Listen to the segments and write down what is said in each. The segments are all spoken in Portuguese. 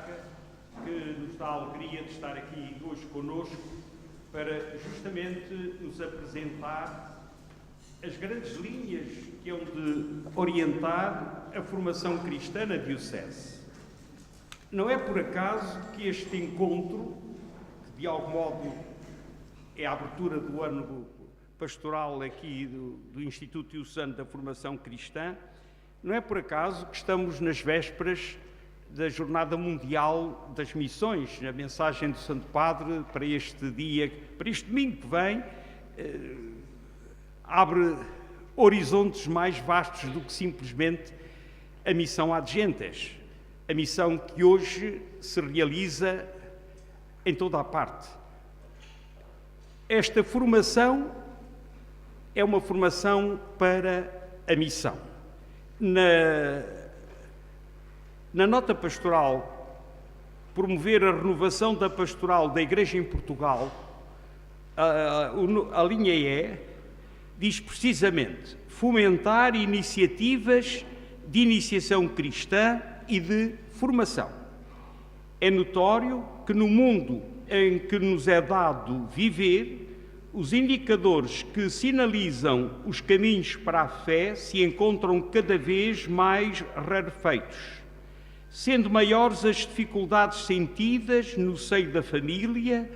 Patriarca, que nos dá a alegria de estar aqui hoje conosco para justamente nos apresentar as grandes linhas que hão de orientar a formação cristã na Diocese. Não é por acaso que este encontro, que de algum modo é a abertura do ano pastoral aqui do Instituto Diocesano da Formação Cristã, não é por acaso que estamos nas vésperas da Jornada Mundial das Missões. A mensagem do Santo Padre para este dia, para este domingo que vem, abre horizontes mais vastos do que simplesmente a missão ad gentes, a missão que hoje se realiza em toda a parte. Esta formação é uma formação para a missão. Na nota pastoral, promover a renovação da pastoral da Igreja em Portugal, a linha E diz precisamente fomentar iniciativas de iniciação cristã e de formação. É notório que no mundo em que nos é dado viver, os indicadores que sinalizam os caminhos para a fé se encontram cada vez mais rarefeitos, sendo maiores as dificuldades sentidas no seio da família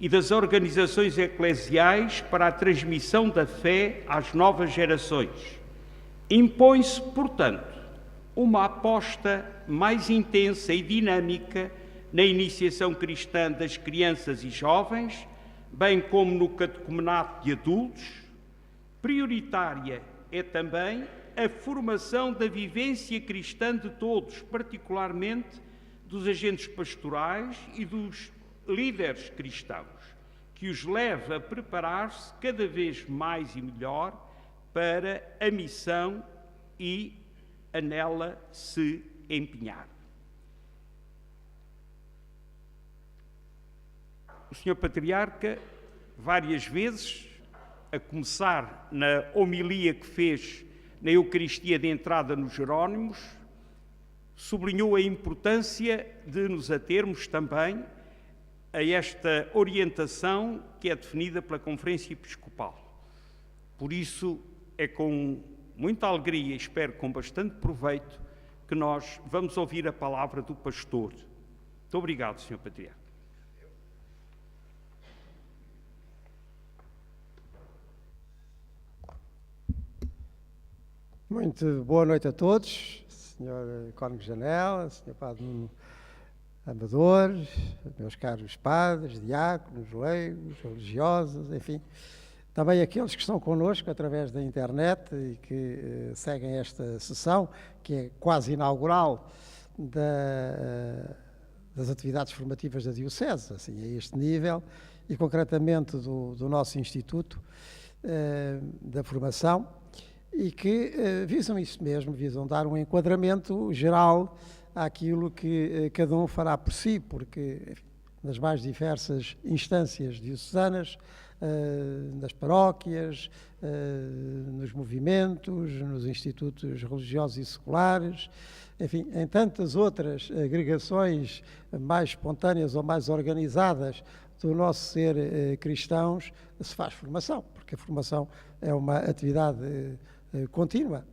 e das organizações eclesiais para a transmissão da fé às novas gerações. Impõe-se, portanto, uma aposta mais intensa e dinâmica na iniciação cristã das crianças e jovens, bem como no catecumenato de adultos. Prioritária é também a formação da vivência cristã de todos, particularmente dos agentes pastorais e dos líderes cristãos, que os leva a preparar-se cada vez mais e melhor para a missão e a nela se empenhar. O Sr. Patriarca, várias vezes, a começar na homilia que fez na Eucaristia de entrada nos Jerónimos, sublinhou a importância de nos atermos também a esta orientação que é definida pela Conferência Episcopal. Por isso, é com muita alegria, espero com bastante proveito, que nós vamos ouvir a palavra do pastor. Muito obrigado, Sr. Patriarca. Muito boa noite a todos, Sr. Cónigo Janela, Sr. Padre Nuno Amador, meus caros padres, diáconos, leigos, religiosos, enfim, também aqueles que estão connosco através da internet e que seguem esta sessão, que é quase inaugural das atividades formativas da Diocese, assim, a este nível, e concretamente do nosso Instituto da Formação, e que visam isso mesmo, visam dar um enquadramento geral àquilo que cada um fará por si, porque, enfim, nas mais diversas instâncias diocesanas, nas paróquias, nos movimentos, nos institutos religiosos e seculares, enfim, em tantas outras agregações mais espontâneas ou mais organizadas do nosso ser cristãos, se faz formação, porque a formação é uma atividade contínua.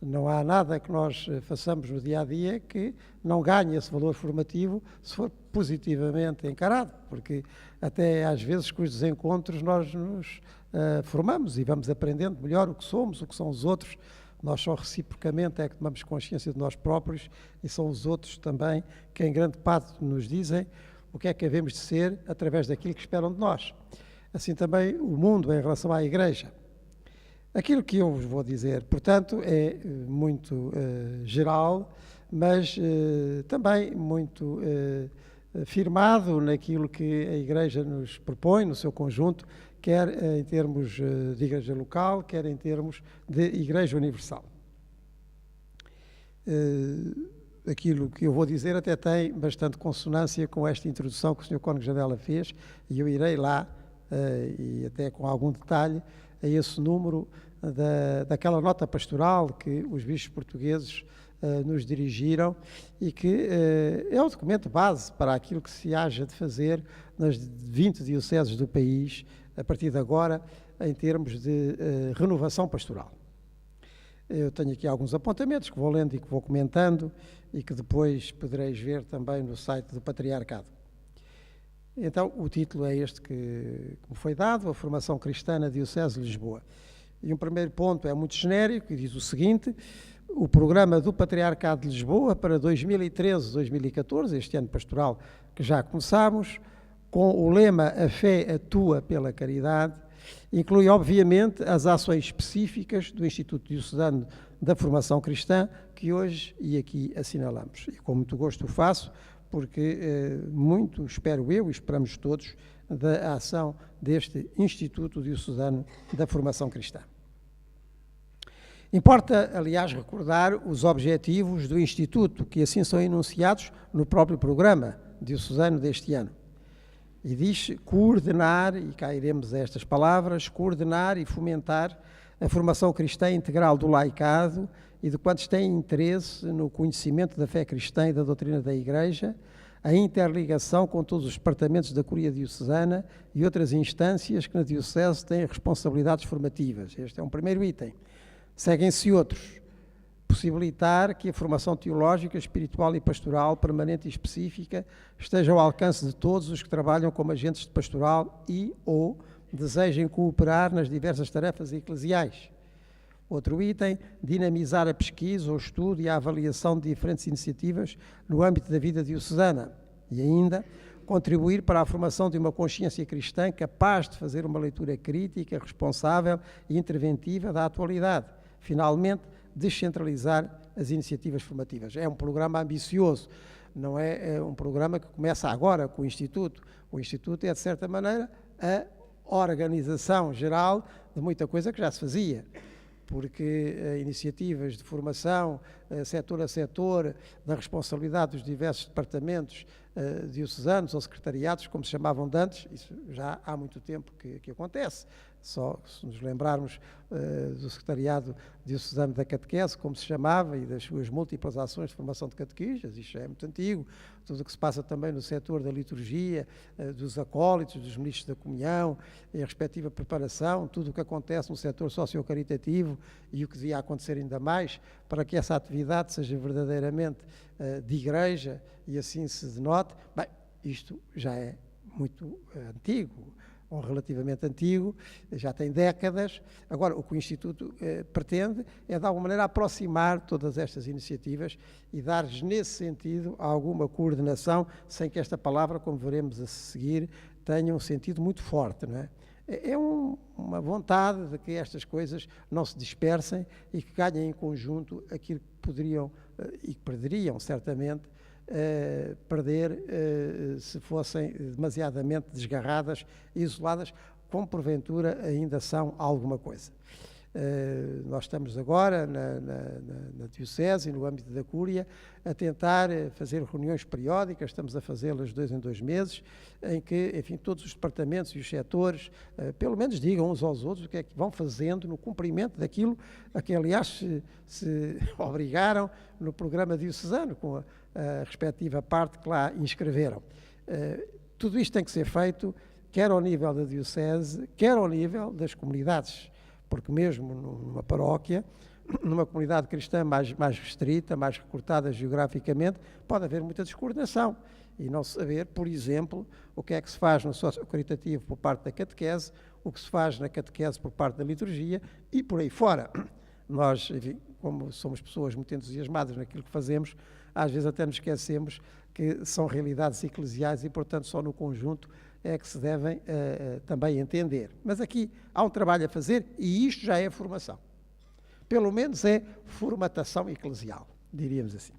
Não há nada que nós façamos no dia-a-dia que não ganhe esse valor formativo se for positivamente encarado, porque até às vezes com os desencontros nós nos formamos e vamos aprendendo melhor o que somos, o que são os outros. Nós só reciprocamente é que tomamos consciência de nós próprios e são os outros também que em grande parte nos dizem o que é que havemos de ser através daquilo que esperam de nós. Assim também o mundo em relação à Igreja. Aquilo que eu vos vou dizer, portanto, é muito geral, mas também muito firmado naquilo que a Igreja nos propõe, no seu conjunto, quer em termos de Igreja local, quer em termos de Igreja universal. Aquilo que eu vou dizer até tem bastante consonância com esta introdução que o Sr. Cónigo Janela fez, e eu irei lá, e até com algum detalhe, a esse número daquela nota pastoral que os bispos portugueses nos dirigiram e que é o documento base para aquilo que se haja de fazer nas 20 dioceses do país, a partir de agora, em termos de renovação pastoral. Eu tenho aqui alguns apontamentos que vou lendo e que vou comentando e que depois podereis ver também no site do Patriarcado. Então, o título é este que me foi dado, a formação cristã na Diocese de Lisboa. E um primeiro ponto é muito genérico e diz o seguinte: o programa do Patriarcado de Lisboa para 2013-2014, este ano pastoral que já começámos, com o lema A Fé Atua pela Caridade, inclui, obviamente, as ações específicas do Instituto Diocesano da Formação Cristã, que hoje e aqui assinalamos. E com muito gosto o faço, porque muito espero eu e esperamos todos da ação deste Instituto Diocesano da Formação Cristã. Importa, aliás, recordar os objetivos do Instituto, que assim são enunciados no próprio programa diocesano deste ano. E diz coordenar, e cá iremos a estas palavras, coordenar e fomentar a formação cristã integral do laicado e de quantos têm interesse no conhecimento da fé cristã e da doutrina da Igreja, a interligação com todos os departamentos da Curia Diocesana e outras instâncias que na Diocese têm responsabilidades formativas. Este é um primeiro item. Seguem-se outros. Possibilitar que a formação teológica, espiritual e pastoral permanente e específica esteja ao alcance de todos os que trabalham como agentes de pastoral e ou desejem cooperar nas diversas tarefas eclesiais. Outro item, dinamizar a pesquisa, o estudo e a avaliação de diferentes iniciativas no âmbito da vida diocesana. E ainda, contribuir para a formação de uma consciência cristã capaz de fazer uma leitura crítica, responsável e interventiva da atualidade. Finalmente, descentralizar as iniciativas formativas. É um programa ambicioso, não é um programa que começa agora com o Instituto. O Instituto é, de certa maneira, a organização geral de muita coisa que já se fazia, porque iniciativas de formação, setor a setor, da responsabilidade dos diversos departamentos diocesanos ou secretariados, como se chamavam de antes, isso já há muito tempo que acontece. Só se nos lembrarmos do Secretariado Diocesano da Catequese, como se chamava, e das suas múltiplas ações de formação de catequistas, isto já é muito antigo. Tudo o que se passa também no setor da liturgia, dos acólitos, dos ministros da comunhão, e a respectiva preparação, tudo o que acontece no setor socio-caritativo e o que devia acontecer ainda mais para que essa atividade seja verdadeiramente de igreja e assim se denote. Bem, isto já é muito antigo, ou relativamente antigo, já tem décadas. Agora, o que o Instituto pretende é, de alguma maneira, aproximar todas estas iniciativas e dar-lhes, nesse sentido, alguma coordenação, sem que esta palavra, como veremos a seguir, tenha um sentido muito forte, não é? É uma vontade de que estas coisas não se dispersem e que ganhem em conjunto aquilo que poderiam e que perderiam, certamente, perder se fossem demasiadamente desgarradas e isoladas, como porventura ainda são alguma coisa. Nós estamos agora na Diocese e no âmbito da Cúria a tentar fazer reuniões periódicas, estamos a fazê-las de 2 em 2 meses, em que, enfim, todos os departamentos e os setores, pelo menos digam uns aos outros o que é que vão fazendo no cumprimento daquilo a que, aliás, se obrigaram no programa diocesano, com a respectiva parte que lá inscreveram. Tudo isto tem que ser feito, quer ao nível da Diocese, quer ao nível das comunidades, porque mesmo numa paróquia, numa comunidade cristã mais restrita, mais recortada geograficamente, pode haver muita descoordenação e não saber, por exemplo, o que é que se faz no socio-caritativo por parte da catequese, o que se faz na catequese por parte da liturgia e por aí fora. Nós, enfim, como somos pessoas muito entusiasmadas naquilo que fazemos, às vezes até nos esquecemos que são realidades eclesiais e, portanto, só no conjunto é que se devem também entender. Mas aqui há um trabalho a fazer e isto já é formação. Pelo menos é formatação eclesial, diríamos assim.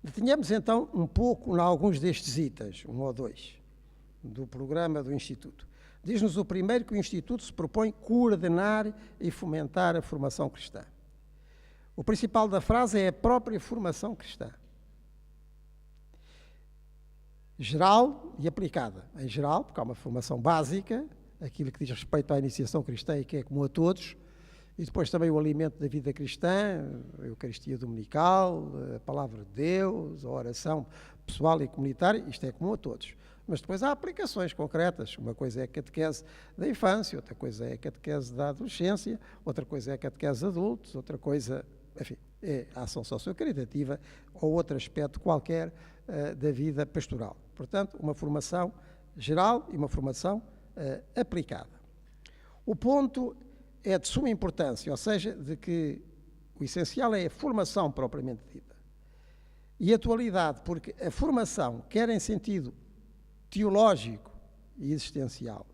Detenhamos então um pouco em alguns destes itens, 1 ou 2, do programa do Instituto. Diz-nos o primeiro que o Instituto se propõe coordenar e fomentar a formação cristã. O principal da frase é a própria formação cristã. Geral e aplicada. Em geral, porque há uma formação básica, aquilo que diz respeito à iniciação cristã e que é comum a todos, E depois também o alimento da vida cristã, a Eucaristia Dominical, a Palavra de Deus, a oração pessoal e comunitária, isto é comum a todos. Mas depois há aplicações concretas. Uma coisa é a catequese da infância, outra coisa é a catequese da adolescência, outra coisa é a catequese de adultos, outra coisa, enfim, é a ação sociocaritativa ou outro aspecto qualquer da vida pastoral. Portanto, uma formação geral e uma formação aplicada. O ponto é de suma importância, ou seja, de que o essencial é a formação propriamente dita. E a atualidade, porque a formação, quer em sentido teológico e existencial,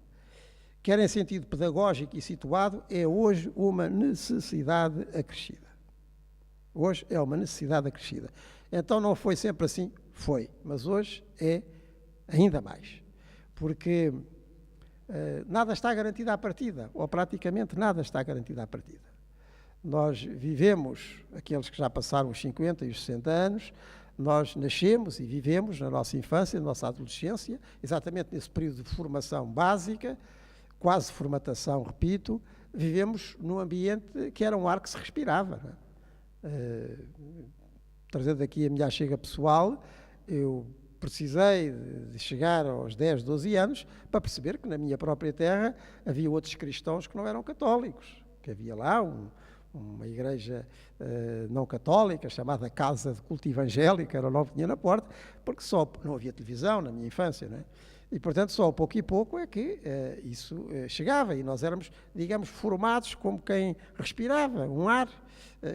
quer em sentido pedagógico e situado, é hoje uma necessidade acrescida. Hoje é uma necessidade acrescida. Então não foi sempre assim? Foi. Mas hoje é ainda mais. Porque nada está garantido à partida, ou praticamente nada está garantido à partida. Nós vivemos, aqueles que já passaram os 50 e os 60 anos, nós nascemos e vivemos na nossa infância, na nossa adolescência, exatamente nesse período de formação básica, quase formatação, repito, vivemos num ambiente que era um ar que se respirava. Não é? Trazendo aqui a minha chega pessoal, eu precisei de chegar aos 10, 12 anos para perceber que na minha própria terra havia outros cristãos que não eram católicos, que havia lá uma igreja não católica chamada Casa de Culto Evangélico, era logo que tinha na porta, porque só não havia televisão na minha infância, não é? E, portanto, só a pouco e pouco é que isso chegava e nós éramos, digamos, formados como quem respirava, um ar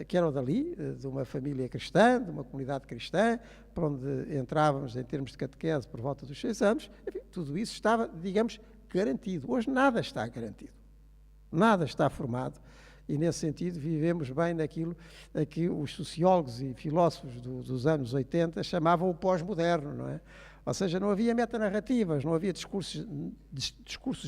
que era dali, de uma família cristã, de uma comunidade cristã, para onde entrávamos em termos de catequese por volta dos 6 anos, enfim, tudo isso estava, digamos, garantido. Hoje nada está garantido, nada está formado e, nesse sentido, vivemos bem naquilo a que os sociólogos e filósofos dos anos 80 chamavam o pós-moderno, não é? Ou seja, não havia metanarrativas, não havia discursos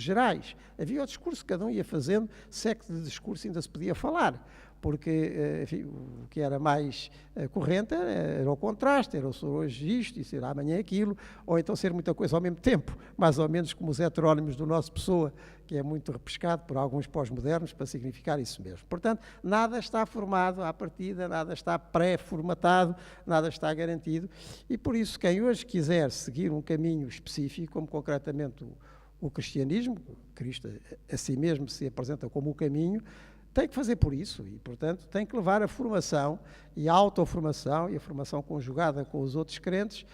gerais. Havia o discurso que cada um ia fazendo, se é que de discurso ainda se podia falar. Porque, enfim, o que era mais corrente era o contraste, era o sou hoje isto e será amanhã aquilo, ou então ser muita coisa ao mesmo tempo, mais ou menos como os heterónimos do nosso Pessoa, que é muito repescado por alguns pós-modernos para significar isso mesmo. Portanto, nada está formado à partida, nada está pré-formatado, nada está garantido, e por isso quem hoje quiser seguir um caminho específico, como concretamente o cristianismo, Cristo a si mesmo se apresenta como o caminho, tem que fazer por isso e, portanto, tem que levar a formação e a autoformação e a formação conjugada com os outros crentes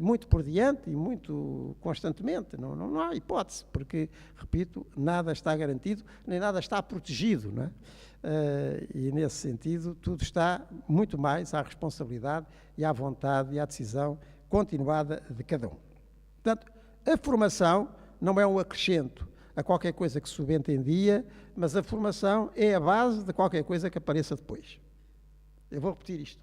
muito por diante e muito constantemente. Não há hipótese, porque, repito, nada está garantido, nem nada está protegido, não é? E, nesse sentido, tudo está muito mais à responsabilidade e à vontade e à decisão continuada de cada um. Portanto, a formação não é um acrescento a qualquer coisa que subentendia, mas a formação é a base de qualquer coisa que apareça depois. Eu vou repetir isto.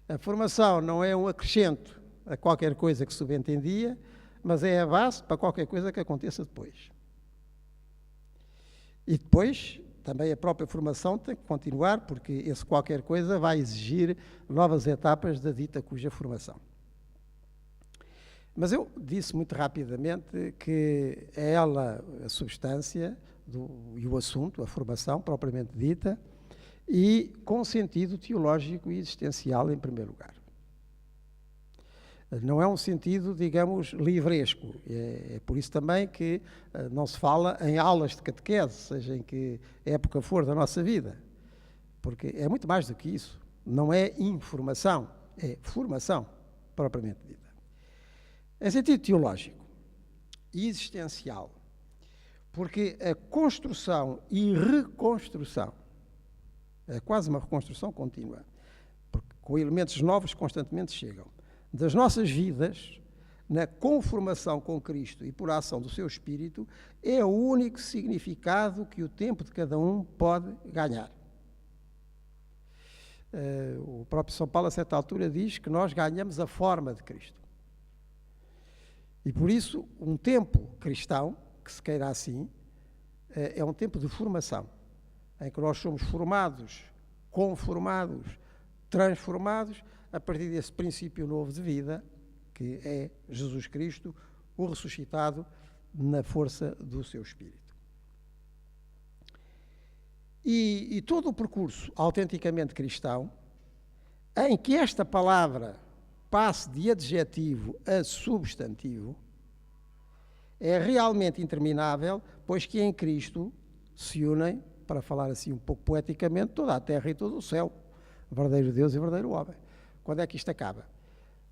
A formação não é um acrescento a qualquer coisa que subentendia, mas é a base para qualquer coisa que aconteça depois. E depois, também a própria formação tem que continuar, porque esse qualquer coisa vai exigir novas etapas da dita cuja formação. Mas eu disse muito rapidamente que é ela a substância e o assunto, a formação propriamente dita, e com sentido teológico e existencial em primeiro lugar. Não é um sentido, digamos, livresco. É por isso também que não se fala em aulas de catequese, seja em que época for da nossa vida, porque é muito mais do que isso. Não é informação, é formação propriamente dita. Em sentido teológico e existencial, porque a construção e reconstrução é quase uma reconstrução contínua, porque com elementos novos constantemente chegam, das nossas vidas, na conformação com Cristo e por ação do seu Espírito, é o único significado que o tempo de cada um pode ganhar. O próprio São Paulo, a certa altura, diz que nós ganhamos a forma de Cristo. E por isso, um tempo cristão, que se queira assim, é um tempo de formação, em que nós somos formados, conformados, transformados, a partir desse princípio novo de vida, que é Jesus Cristo, o ressuscitado na força do seu Espírito. E todo o percurso autenticamente cristão, em que esta palavra passe de adjetivo a substantivo, é realmente interminável, pois que em Cristo se unem, para falar assim um pouco poeticamente, toda a terra e todo o céu, verdadeiro Deus e verdadeiro homem. Quando é que isto acaba?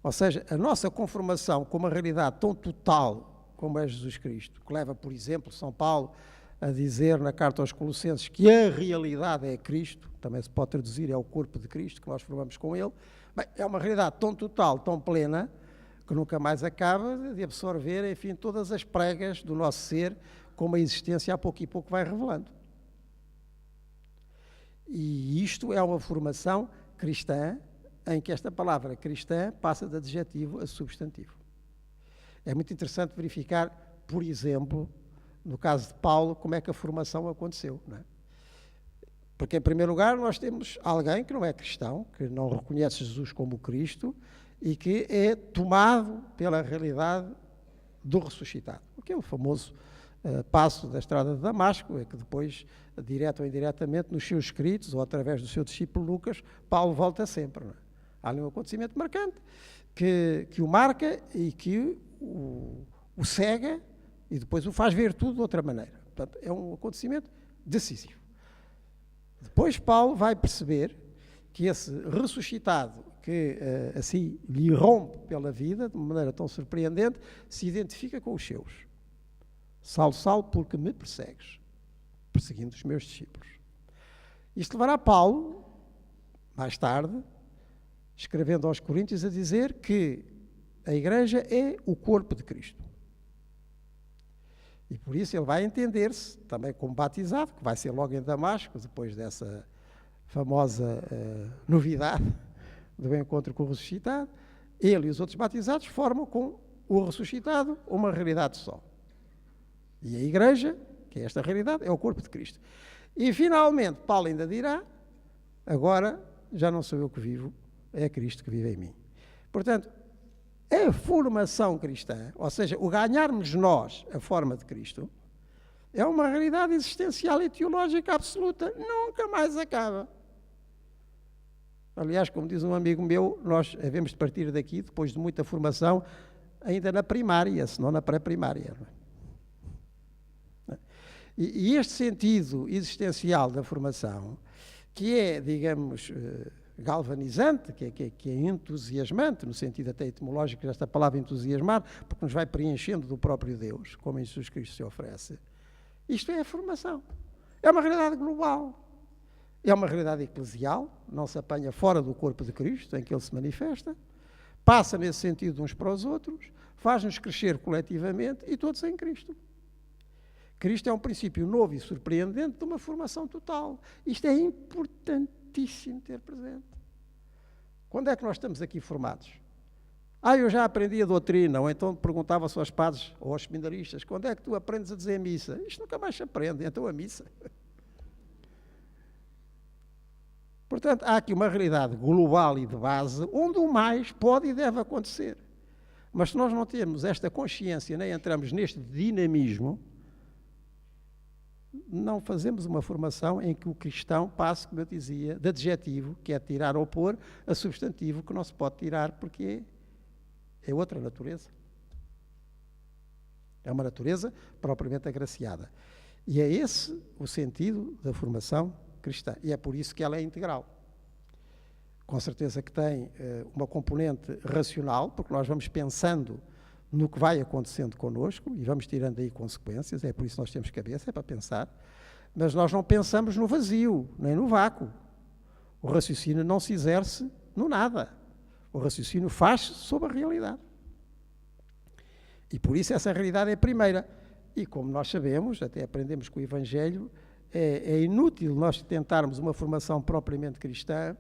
Ou seja, a nossa conformação com uma realidade tão total como é Jesus Cristo, que leva, por exemplo, São Paulo a dizer na carta aos Colossenses que a realidade é Cristo, também se pode traduzir, é o corpo de Cristo que nós formamos com Ele. Bem, é uma realidade tão total, tão plena, que nunca mais acaba de absorver, enfim, todas as pregas do nosso ser, como a existência a pouco e pouco vai revelando. E isto é uma formação cristã, em que esta palavra cristã passa de adjetivo a substantivo. É muito interessante verificar, por exemplo, no caso de Paulo, como é que a formação aconteceu, não é? Porque, em primeiro lugar, nós temos alguém que não é cristão, que não reconhece Jesus como Cristo e que é tomado pela realidade do ressuscitado. Aquele famoso passo da estrada de Damasco, é que depois, direto ou indiretamente, nos seus escritos, ou através do seu discípulo Lucas, Paulo volta sempre. Não é? Há ali um acontecimento marcante que o marca e que o cega e depois o faz ver tudo de outra maneira. Portanto, é um acontecimento decisivo. Depois Paulo vai perceber que esse ressuscitado, que assim lhe rompe pela vida, de uma maneira tão surpreendente, se identifica com os seus. Saulo, Saulo, porque me persegues? Perseguindo os meus discípulos. Isto levará Paulo, mais tarde, escrevendo aos Coríntios, a dizer que a Igreja é o corpo de Cristo. E por isso ele vai entender-se também como batizado, que vai ser logo em Damasco, depois dessa famosa novidade do encontro com o ressuscitado. Ele e os outros batizados formam com o ressuscitado uma realidade só. E a Igreja, que é esta realidade, é o corpo de Cristo. E finalmente, Paulo ainda dirá, agora já não sou eu que vivo, é Cristo que vive em mim. Portanto, a formação cristã, ou seja, o ganharmos nós a forma de Cristo, é uma realidade existencial e teológica absoluta, nunca mais acaba. Aliás, como diz um amigo meu, nós havemos de partir daqui, depois de muita formação, ainda na primária, se não na pré-primária. E este sentido existencial da formação, que é, digamos, galvanizante, que é entusiasmante, no sentido até etimológico desta palavra entusiasmar, porque nos vai preenchendo do próprio Deus, como em Jesus Cristo se oferece. Isto é a formação. É uma realidade global. É uma realidade eclesial, não se apanha fora do corpo de Cristo, em que ele se manifesta, passa nesse sentido uns para os outros, faz-nos crescer coletivamente e todos em Cristo. Cristo é um princípio novo e surpreendente de uma formação total. Isto é importantíssimo ter presente. Quando é que nós estamos aqui formados? Eu já aprendi a doutrina, ou então perguntava aos padres ou aos seminaristas, quando é que tu aprendes a dizer a missa? Isto nunca mais se aprende, então a missa. Portanto, há aqui uma realidade global e de base, onde o mais pode e deve acontecer. Mas se nós não temos esta consciência, nem entramos neste dinamismo, não fazemos uma formação em que o cristão passe, como eu dizia, de adjetivo, que é tirar ou pôr, a substantivo, que não se pode tirar porque é outra natureza. É uma natureza propriamente agraciada. E é esse o sentido da formação cristã. E é por isso que ela é integral. Com certeza que tem uma componente racional, porque nós vamos pensando no que vai acontecendo connosco e vamos tirando aí consequências, é por isso que nós temos cabeça, é para pensar, mas nós não pensamos no vazio, nem no vácuo. O raciocínio não se exerce no nada. O raciocínio faz-se sobre a realidade. E por isso essa realidade é a primeira. E como nós sabemos, até aprendemos com o Evangelho, é inútil nós tentarmos uma formação propriamente cristã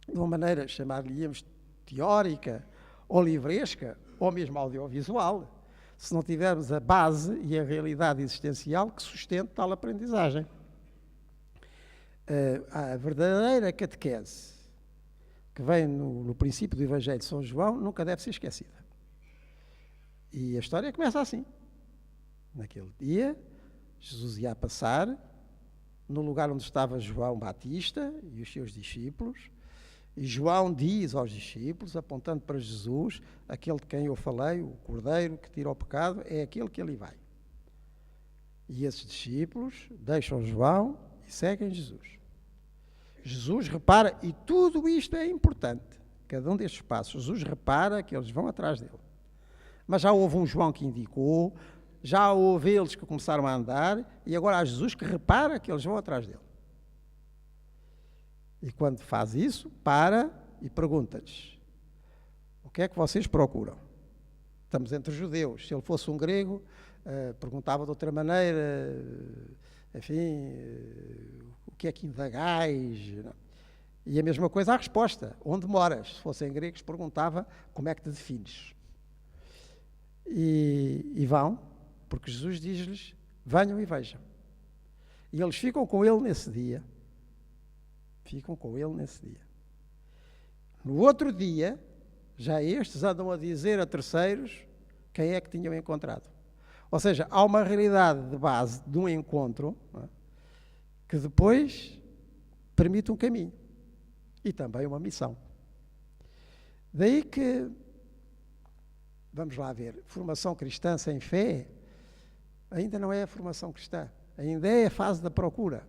de uma maneira, chamar-lhe-íamos teórica ou livresca, ou mesmo audiovisual, se não tivermos a base e a realidade existencial que sustente tal aprendizagem. A verdadeira catequese, que vem no princípio do Evangelho de São João, nunca deve ser esquecida. E a história começa assim. Naquele dia, Jesus ia passar no lugar onde estava João Batista e os seus discípulos, e João diz aos discípulos, apontando para Jesus, aquele de quem eu falei, o Cordeiro que tira o pecado, é aquele que ali vai. E esses discípulos deixam João e seguem Jesus. Jesus repara, e tudo isto é importante, cada um destes passos, Jesus repara que eles vão atrás dele. Mas já houve um João que indicou, já houve eles que começaram a andar, e agora há Jesus que repara que eles vão atrás dele. E quando faz isso, para e pergunta-lhes: o que é que vocês procuram? Estamos entre judeus. Se ele fosse um grego, perguntava de outra maneira, enfim, o que é que indagais? E a mesma coisa a resposta: onde moras? Se fossem gregos, perguntava: como é que te defines? E vão, porque Jesus diz-lhes: venham e vejam. E eles ficam com ele nesse dia. Ficam com ele nesse dia. No outro dia, já estes andam a dizer a terceiros quem é que tinham encontrado. Ou seja, há uma realidade de base de um encontro, não é, que depois permite um caminho e também uma missão. Daí que, vamos lá ver, formação cristã sem fé ainda não é a formação cristã, ainda é a fase da procura.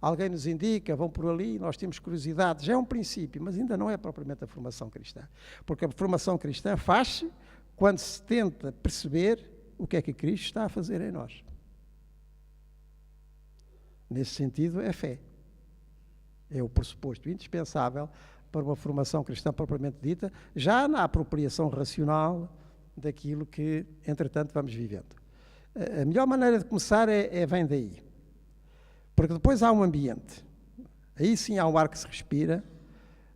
Alguém nos indica, vão por ali, nós temos curiosidade, já é um princípio, mas ainda não é propriamente a formação cristã. Porque a formação cristã faz-se quando se tenta perceber o que é que Cristo está a fazer em nós. Nesse sentido, é fé. É o pressuposto indispensável para uma formação cristã propriamente dita, já na apropriação racional daquilo que, entretanto, vamos vivendo. A melhor maneira de começar vem daí. Porque depois há um ambiente, aí sim há um ar que se respira,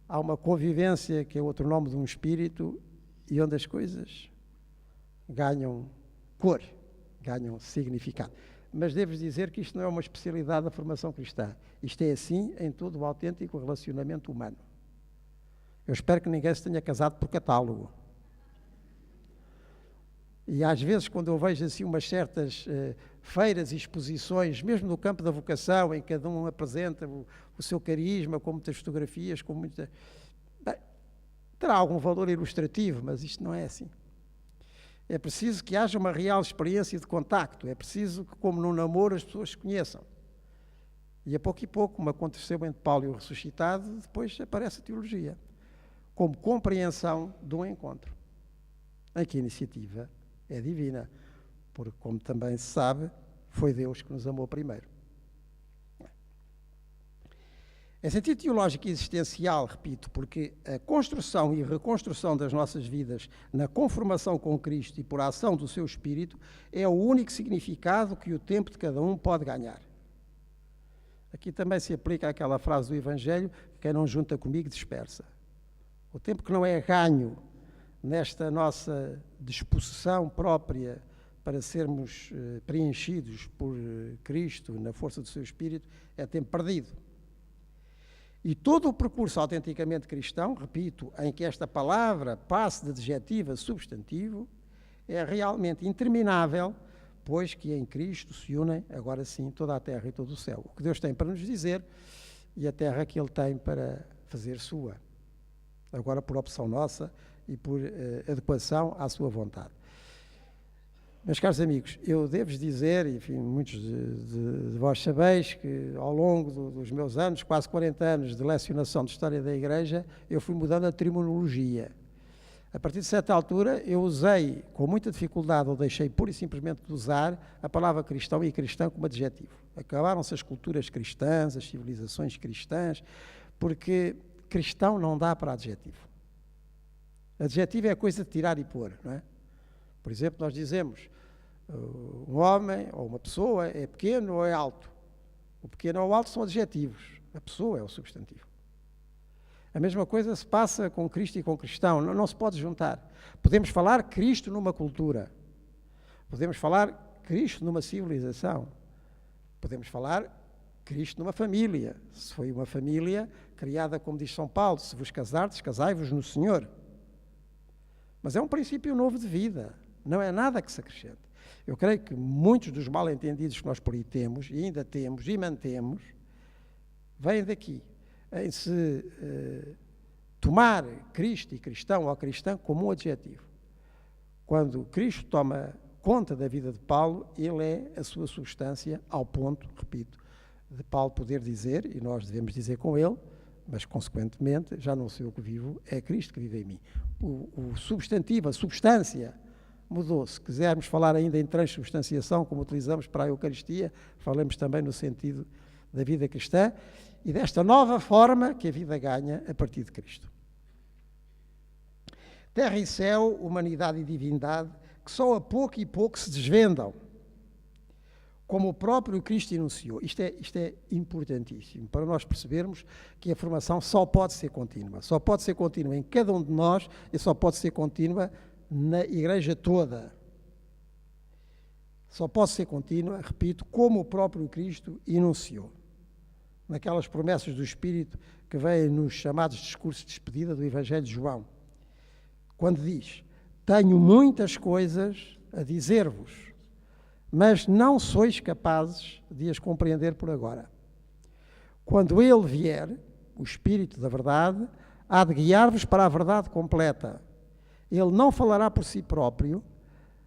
há uma convivência que é outro nome de um espírito e onde as coisas ganham cor, ganham significado. Mas devo dizer que isto não é uma especialidade da formação cristã, isto é assim em todo o autêntico relacionamento humano. Eu espero que ninguém se tenha casado por catálogo. E às vezes, quando eu vejo assim umas certas feiras e exposições, mesmo no campo da vocação, em que cada um apresenta o seu carisma, com muitas fotografias, com muita... Bem, terá algum valor ilustrativo, mas isto não é assim. É preciso que haja uma real experiência de contacto, é preciso que, como num namoro, as pessoas se conheçam. E a pouco, como aconteceu entre Paulo e o ressuscitado, depois aparece a teologia, como compreensão de um encontro, em que a iniciativa é divina, porque, como também se sabe, foi Deus que nos amou primeiro. Em sentido teológico e existencial, repito, porque a construção e reconstrução das nossas vidas na conformação com Cristo e por ação do seu Espírito é o único significado que o tempo de cada um pode ganhar. Aqui também se aplica aquela frase do Evangelho: quem não junta comigo dispersa. O tempo que não é ganho nesta nossa disposição própria para sermos preenchidos por Cristo na força do seu Espírito é tempo perdido. E todo o percurso autenticamente cristão, repito, em que esta palavra passe de adjetivo a substantivo, é realmente interminável, pois que em Cristo se unem, agora sim, toda a terra e todo o céu. O que Deus tem para nos dizer e a terra que Ele tem para fazer sua. Agora por opção nossa e por adequação à sua vontade. Meus caros amigos, eu devo-vos dizer, enfim, muitos de vós sabeis que ao longo dos meus anos, quase 40 anos de lecionação de História da Igreja, eu fui mudando a terminologia. A partir de certa altura, eu usei com muita dificuldade, ou deixei pura e simplesmente de usar a palavra cristão e cristã como adjetivo. Acabaram-se as culturas cristãs, as civilizações cristãs, porque cristão não dá para adjetivo. Adjetivo é coisa de tirar e pôr, não é? Por exemplo, nós dizemos, um homem ou uma pessoa é pequeno ou é alto. O pequeno ou o alto são adjetivos, a pessoa é o substantivo. A mesma coisa se passa com Cristo e com cristão, não se pode juntar. Podemos falar Cristo numa cultura, podemos falar Cristo numa civilização, podemos falar Cristo numa família. Se foi uma família criada, como diz São Paulo, se vos casardes, casai-vos no Senhor. Mas é um princípio novo de vida, não é nada que se acrescente. Eu creio que muitos dos mal-entendidos que nós por aí temos, e ainda temos, e mantemos, vem daqui, em se tomar Cristo e cristão ou cristã como um adjetivo. Quando Cristo toma conta da vida de Paulo, ele é a sua substância, ao ponto, repito, de Paulo poder dizer, e nós devemos dizer com ele, mas consequentemente, já não sou eu que vivo, é Cristo que vive em mim. O substantivo, a substância, mudou. Se quisermos falar ainda em transubstanciação, como utilizamos para a Eucaristia, falamos também no sentido da vida cristã e desta nova forma que a vida ganha a partir de Cristo. Terra e céu, humanidade e divindade, que só a pouco e pouco se desvendam, como o próprio Cristo enunciou. Isto é importantíssimo, para nós percebermos que a formação só pode ser contínua. Só pode ser contínua em cada um de nós e só pode ser contínua na Igreja toda. Só pode ser contínua, repito, como o próprio Cristo enunciou. Naquelas promessas do Espírito que vêm nos chamados discursos de despedida do Evangelho de João. Quando diz, tenho muitas coisas a dizer-vos, mas não sois capazes de as compreender por agora. Quando Ele vier, o Espírito da verdade, há de guiar-vos para a verdade completa. Ele não falará por si próprio,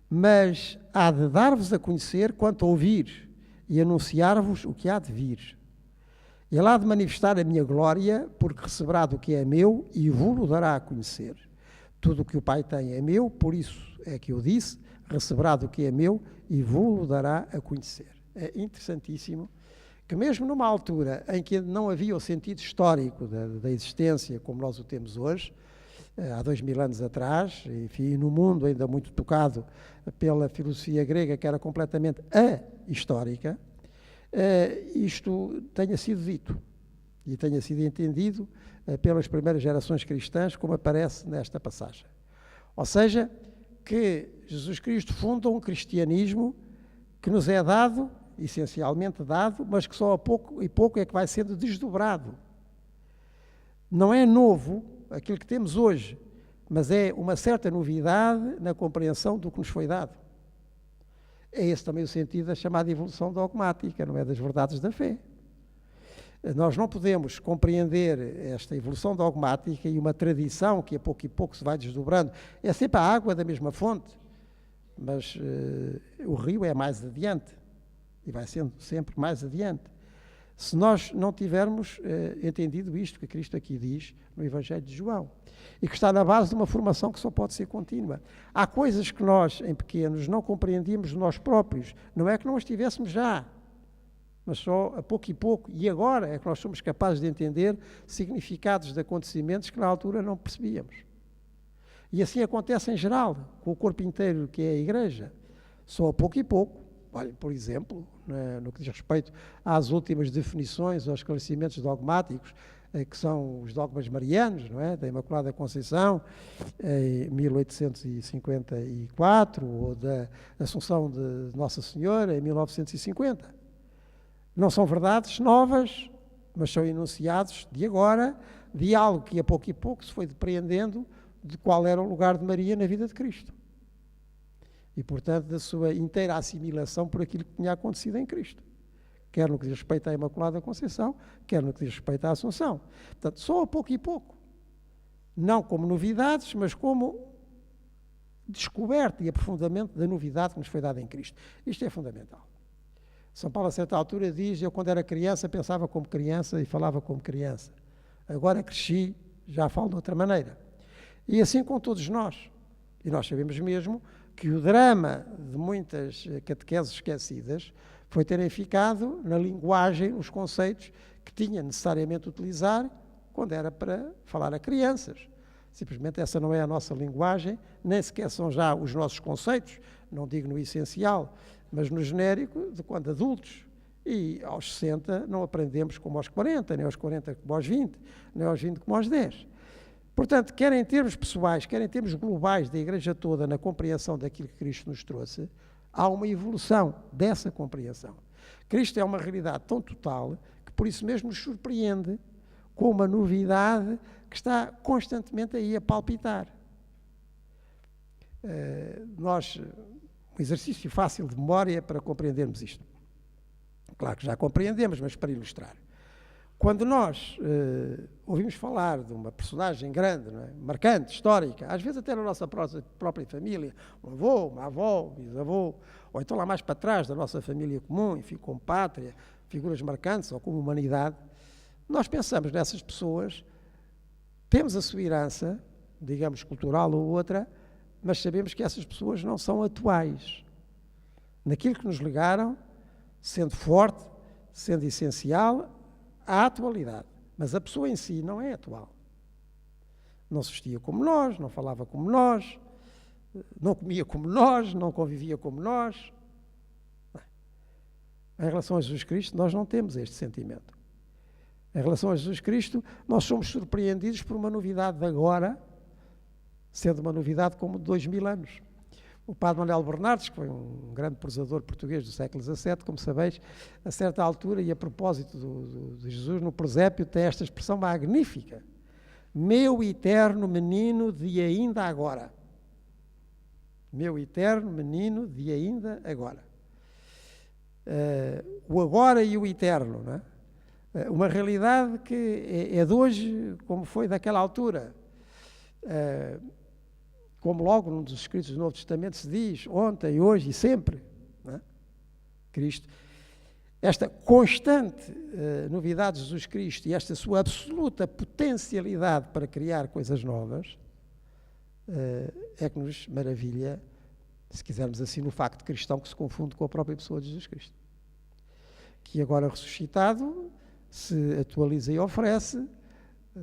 mas há de dar-vos a conhecer quanto ouvir e anunciar-vos o que há de vir. Ele há de manifestar a minha glória, porque receberá do que é meu e vos-lo dará a conhecer. Tudo o que o Pai tem é meu, por isso é que eu disse, receberá do que é meu e vos-lo dará a conhecer. É interessantíssimo que mesmo numa altura em que não havia o sentido histórico da existência como nós o temos hoje, há 2000 anos atrás, enfim, no mundo ainda muito tocado pela filosofia grega, que era completamente ahistórica, isto tenha sido dito e tenha sido entendido pelas primeiras gerações cristãs, como aparece nesta passagem. Ou seja, que Jesus Cristo funda um cristianismo que nos é dado, essencialmente dado, mas que só a pouco e pouco é que vai sendo desdobrado. Não é novo aquilo que temos hoje, mas é uma certa novidade na compreensão do que nos foi dado. É esse também o sentido da chamada evolução dogmática, não é? Das verdades da fé. Nós não podemos compreender esta evolução dogmática e uma tradição que a pouco e pouco se vai desdobrando. É sempre a água da mesma fonte, mas o rio é mais adiante e vai sendo sempre mais adiante. Se nós não tivermos entendido isto que Cristo aqui diz no Evangelho de João, e que está na base de uma formação que só pode ser contínua. Há coisas que nós, em pequenos, não compreendíamos de nós próprios. Não é que não as tivéssemos já, mas só a pouco e pouco. E agora é que nós somos capazes de entender significados de acontecimentos que na altura não percebíamos. E assim acontece em geral, com o corpo inteiro que é a Igreja. Só a pouco e pouco. Olha, por exemplo, no que diz respeito às últimas definições, aos esclarecimentos dogmáticos, que são os dogmas marianos, não é? Da Imaculada Conceição, em 1854, ou da Assunção de Nossa Senhora, em 1950. Não são verdades novas, mas são enunciados de agora, de algo que a pouco e pouco se foi depreendendo de qual era o lugar de Maria na vida de Cristo. E, portanto, da sua inteira assimilação por aquilo que tinha acontecido em Cristo. Quer no que diz respeito à Imaculada Conceição, quer no que diz respeito à Assunção. Portanto, só a pouco e pouco. Não como novidades, mas como descoberta e aprofundamento da novidade que nos foi dada em Cristo. Isto é fundamental. São Paulo, a certa altura, diz, eu quando era criança pensava como criança e falava como criança. Agora cresci, já falo de outra maneira. E assim com todos nós. E nós sabemos mesmo que o drama de muitas catequeses esquecidas foi terem ficado na linguagem, os conceitos que tinha necessariamente utilizar quando era para falar a crianças. Simplesmente essa não é a nossa linguagem, nem sequer são já os nossos conceitos, não digo no essencial, mas no genérico de quando adultos. E aos 60 não aprendemos como aos 40, nem aos 40 como aos 20, nem aos 20 como aos 10. Portanto, quer em termos pessoais, quer em termos globais da Igreja toda, na compreensão daquilo que Cristo nos trouxe, há uma evolução dessa compreensão. Cristo é uma realidade tão total que por isso mesmo nos surpreende com uma novidade que está constantemente aí a palpitar. Um exercício fácil de memória para compreendermos isto. Claro que já compreendemos, mas para ilustrar. Quando nós ouvimos falar de uma personagem grande, não é? Marcante, histórica, às vezes até na nossa própria família, um avô, uma avó, um bisavô, ou então lá mais para trás da nossa família comum, enfim, como pátria, figuras marcantes ou como humanidade, nós pensamos nessas pessoas, temos a sua herança, digamos cultural ou outra, mas sabemos que essas pessoas não são atuais. Naquilo que nos legaram, sendo forte, sendo essencial, à atualidade. Mas a pessoa em si não é atual. Não se vestia como nós, não falava como nós, não comia como nós, não convivia como nós. Em relação a Jesus Cristo, nós não temos este sentimento. Em relação a Jesus Cristo, nós somos surpreendidos por uma novidade de agora, sendo uma novidade como de 2000 anos. O padre Manuel Bernardes, que foi um grande prosador português do século XVII, como sabeis, a certa altura, e a propósito de Jesus, no presépio, tem esta expressão magnífica: meu eterno menino de ainda agora. Meu eterno menino de ainda agora. O agora e o eterno, não é? Uma realidade que é de hoje, como foi daquela altura. Como logo num dos escritos do Novo Testamento se diz, ontem, hoje e sempre, não é? Cristo. Esta constante novidade de Jesus Cristo e esta sua absoluta potencialidade para criar coisas novas é que nos maravilha, se quisermos assim, no facto cristão que se confunde com a própria pessoa de Jesus Cristo. Que agora ressuscitado se atualiza e oferece,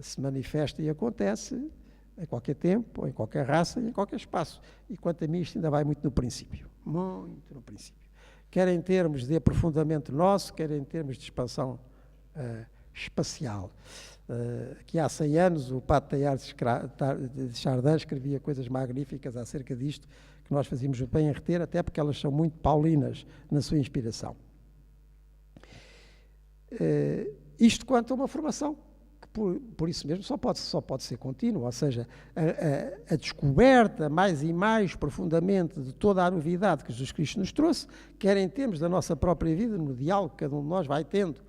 se manifesta e acontece em qualquer tempo, em qualquer raça e em qualquer espaço. E quanto a mim isto ainda vai muito no princípio. Muito no princípio. Quer em termos de aprofundamento nosso, quer em termos de expansão espacial. Que há 100 anos o padre Teilhard de Chardin escrevia coisas magníficas acerca disto, que nós fazíamos bem em reter, até porque elas são muito paulinas na sua inspiração. Isto quanto a uma formação, que por isso mesmo só pode ser contínua, ou seja, a descoberta mais e mais profundamente de toda a novidade que Jesus Cristo nos trouxe, quer em termos da nossa própria vida, no diálogo que cada um de nós vai tendo,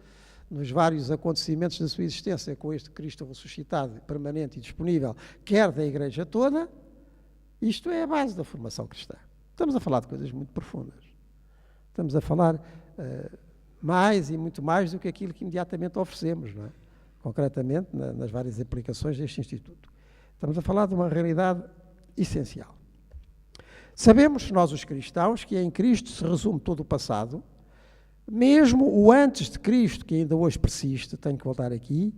nos vários acontecimentos da sua existência com este Cristo ressuscitado, permanente e disponível, quer da Igreja toda, isto é a base da formação cristã. Estamos a falar de coisas muito profundas. Estamos a falar mais e muito mais do que aquilo que imediatamente oferecemos, não é? Concretamente nas várias aplicações deste Instituto. Estamos a falar de uma realidade essencial. Sabemos, nós os cristãos, que em Cristo se resume todo o passado, mesmo o antes de Cristo, que ainda hoje persiste, tenho que voltar aqui,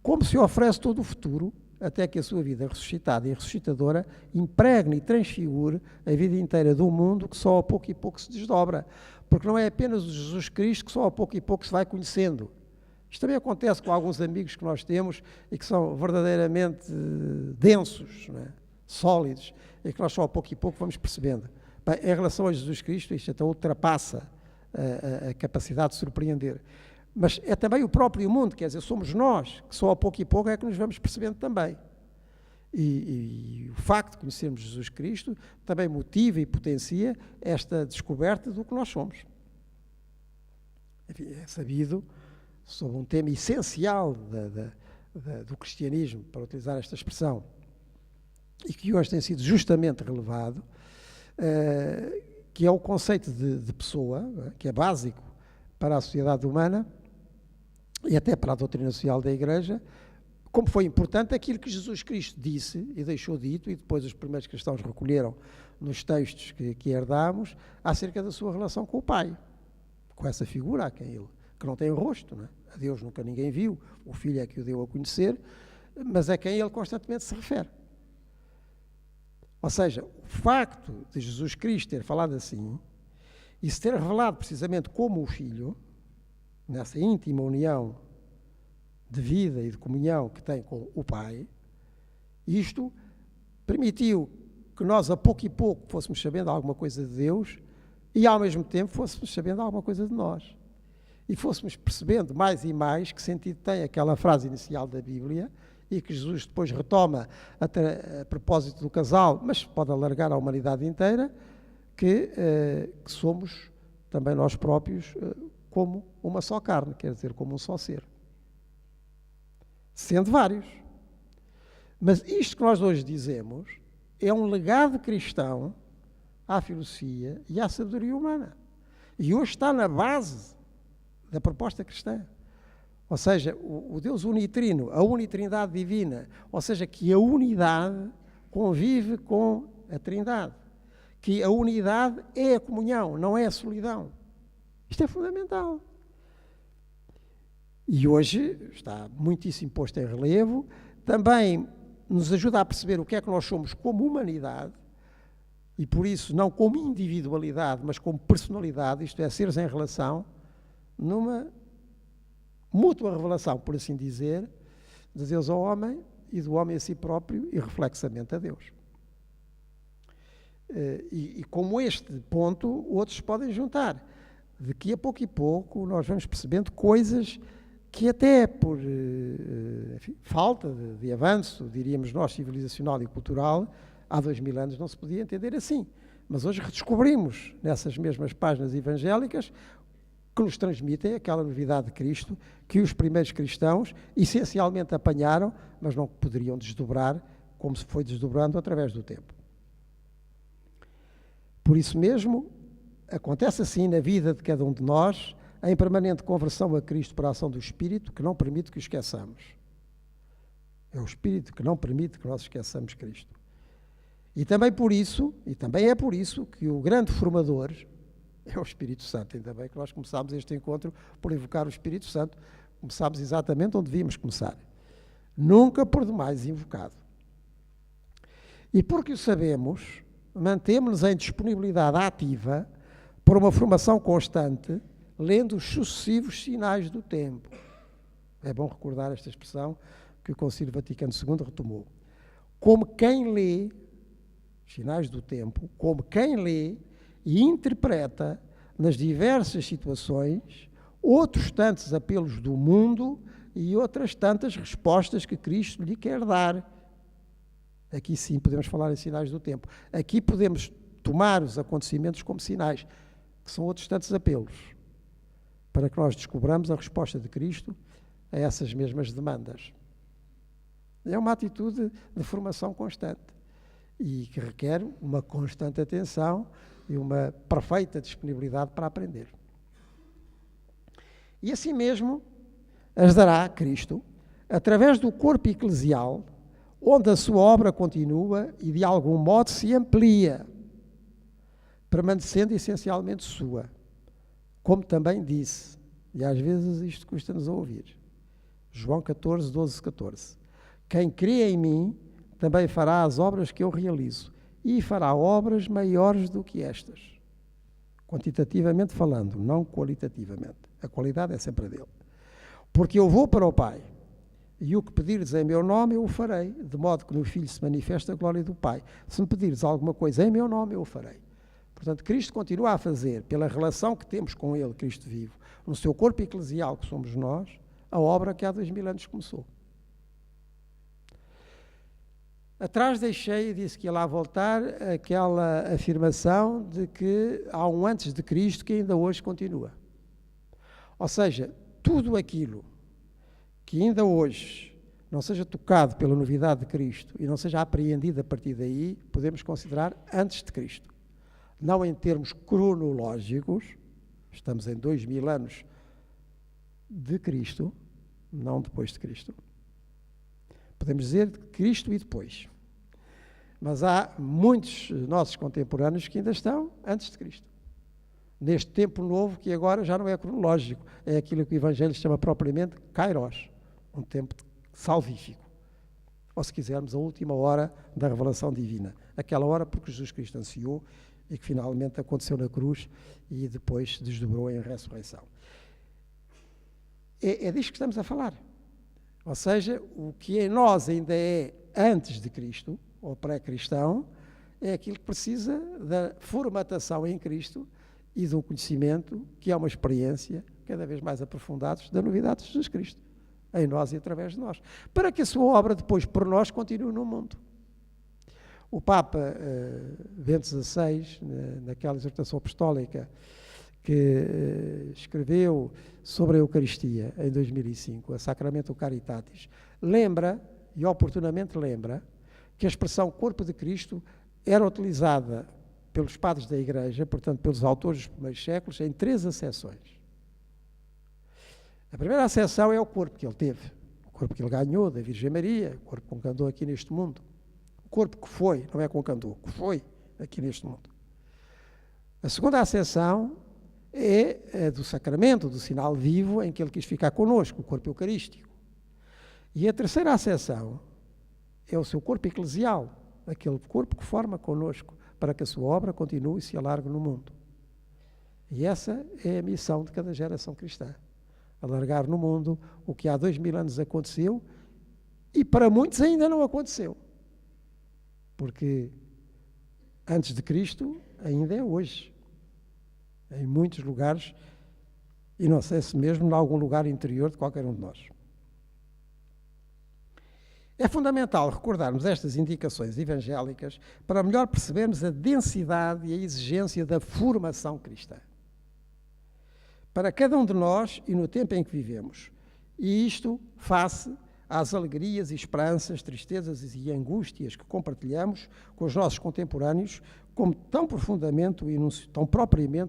como se oferece todo o futuro, até que a sua vida ressuscitada e ressuscitadora impregne e transfigure a vida inteira do mundo que só a pouco e pouco se desdobra. Porque não é apenas o Jesus Cristo que só a pouco e pouco se vai conhecendo. Isto também acontece com alguns amigos que nós temos e que são verdadeiramente densos, não é? Sólidos, e que nós só a pouco e pouco vamos percebendo. Bem, em relação a Jesus Cristo, isto até ultrapassa a capacidade de surpreender. Mas é também o próprio mundo, quer dizer, somos nós que só a pouco e pouco é que nos vamos percebendo também. E o facto de conhecermos Jesus Cristo também motiva e potencia esta descoberta do que nós somos. Enfim, é sabido, sobre um tema essencial do cristianismo, para utilizar esta expressão, e que hoje tem sido justamente relevado, que é o conceito de pessoa, que é básico para a sociedade humana e até para a doutrina social da Igreja, como foi importante aquilo que Jesus Cristo disse e deixou dito, e depois os primeiros cristãos recolheram nos textos que herdámos, acerca da sua relação com o Pai, com essa figura a quem ele, que não tem rosto, não é? A Deus nunca ninguém viu, o Filho é que o deu a conhecer, mas a quem ele constantemente se refere. Ou seja, o facto de Jesus Cristo ter falado assim, e se ter revelado precisamente como o Filho, nessa íntima união de vida e de comunhão que tem com o Pai, isto permitiu que nós a pouco e pouco fôssemos sabendo alguma coisa de Deus e ao mesmo tempo fôssemos sabendo alguma coisa de nós. E fôssemos percebendo mais e mais que sentido tem aquela frase inicial da Bíblia e que Jesus depois retoma até a propósito do casal, mas pode alargar a humanidade inteira, que somos também nós próprios como uma só carne, quer dizer, como um só ser. sendo vários. Mas isto que nós hoje dizemos é um legado cristão à filosofia e à sabedoria humana. E hoje está na base da proposta cristã. Ou seja, o Deus unitrino, a unitrindade divina, ou seja, que a unidade convive com a trindade, que a unidade é a comunhão, não é a solidão. Isto é fundamental. E hoje está muitíssimo posto em relevo, também nos ajuda a perceber o que é que nós somos como humanidade, e por isso não como individualidade, mas como personalidade, isto é, seres em relação, numa mútua revelação, por assim dizer, de Deus ao homem e do homem a si próprio e reflexamente a Deus. E como este ponto, outros podem juntar. De que a pouco e pouco nós vamos percebendo coisas que até por enfim, falta de avanço, diríamos nós, civilizacional e cultural, há 2000 anos não se podia entender assim. Mas hoje redescobrimos nessas mesmas páginas evangélicas que nos transmitem aquela novidade de Cristo que os primeiros cristãos essencialmente apanharam, mas não poderiam desdobrar como se foi desdobrando através do tempo. Por isso mesmo, acontece assim na vida de cada um de nós, em permanente conversão a Cristo por ação do Espírito, que não permite que o esqueçamos. É o Espírito que não permite que nós esqueçamos Cristo. E também é por isso que o grande formador é o Espírito Santo. Ainda bem que nós começámos este encontro por invocar o Espírito Santo. Começámos exatamente onde devíamos começar. Nunca por demais invocado. E porque o sabemos, mantemos-nos em disponibilidade ativa para uma formação constante, lendo os sucessivos sinais do tempo. É bom recordar esta expressão que o Concílio Vaticano II retomou. Como quem lê, sinais do tempo, como quem lê e interpreta nas diversas situações outros tantos apelos do mundo e outras tantas respostas que Cristo lhe quer dar. Aqui sim podemos falar em sinais do tempo. Aqui podemos tomar os acontecimentos como sinais, que são outros tantos apelos, para que nós descobramos a resposta de Cristo a essas mesmas demandas. É uma atitude de formação constante e que requer uma constante atenção e uma perfeita disponibilidade para aprender. E assim mesmo as dará Cristo através do corpo eclesial, onde a sua obra continua e de algum modo se amplia, permanecendo essencialmente sua, como também disse, e às vezes isto custa-nos a ouvir, João 14, 12, 14. Quem crê em mim também fará as obras que eu realizo e fará obras maiores do que estas. Quantitativamente falando, não qualitativamente. A qualidade é sempre a dele. Porque eu vou para o Pai, e o que pedirdes em meu nome eu o farei, de modo que no Filho se manifesta a glória do Pai. Se me pedirdes alguma coisa em meu nome, eu o farei. Portanto, Cristo continua a fazer, pela relação que temos com Ele, Cristo vivo, no seu corpo eclesial, que somos nós, a obra que há 2000 anos começou. Atrás deixei, disse que ia lá voltar, aquela afirmação de que há um antes de Cristo que ainda hoje continua. Ou seja, tudo aquilo que ainda hoje não seja tocado pela novidade de Cristo e não seja apreendido a partir daí, podemos considerar antes de Cristo. Não em termos cronológicos, estamos em 2000 anos de Cristo, não depois de Cristo. Podemos dizer de Cristo e depois. Mas há muitos nossos contemporâneos que ainda estão antes de Cristo. Neste tempo novo que agora já não é cronológico, é aquilo que o Evangelho chama propriamente Kairos, um tempo salvífico. Ou se quisermos, a última hora da revelação divina. Aquela hora porque Jesus Cristo ansiou e que finalmente aconteceu na cruz e depois desdobrou em ressurreição. É disto que estamos a falar. Ou seja, o que em nós ainda é antes de Cristo, ou pré-cristão, é aquilo que precisa da formatação em Cristo e do conhecimento, que é uma experiência cada vez mais aprofundada da novidade de Jesus Cristo, em nós e através de nós, para que a sua obra depois por nós continue no mundo. O Papa Bento XVI, naquela exortação apostólica que escreveu sobre a Eucaristia em 2005, a Sacramento Caritatis, lembra, e oportunamente lembra, que a expressão corpo de Cristo era utilizada pelos padres da Igreja, portanto pelos autores dos primeiros séculos, em 3 acessões. A primeira acessão é o corpo que ele teve, o corpo que ele ganhou da Virgem Maria, o corpo com que andou aqui neste mundo. O corpo que foi, não é com que andou, que foi aqui neste mundo. A segunda acessão é a do sacramento, do sinal vivo, em que ele quis ficar connosco, o corpo eucarístico. E a terceira acessão é o seu corpo eclesial, aquele corpo que forma connosco, para que a sua obra continue e se alargue no mundo. E essa é a missão de cada geração cristã. Alargar no mundo o que há 2000 anos aconteceu e para muitos ainda não aconteceu. Porque antes de Cristo ainda é hoje. Em muitos lugares, e não sei se mesmo em algum lugar interior de qualquer um de nós. É fundamental recordarmos estas indicações evangélicas para melhor percebermos a densidade e a exigência da formação cristã. Para cada um de nós e no tempo em que vivemos. E isto face às alegrias e esperanças, tristezas e angústias que compartilhamos com os nossos contemporâneos, como tão propriamente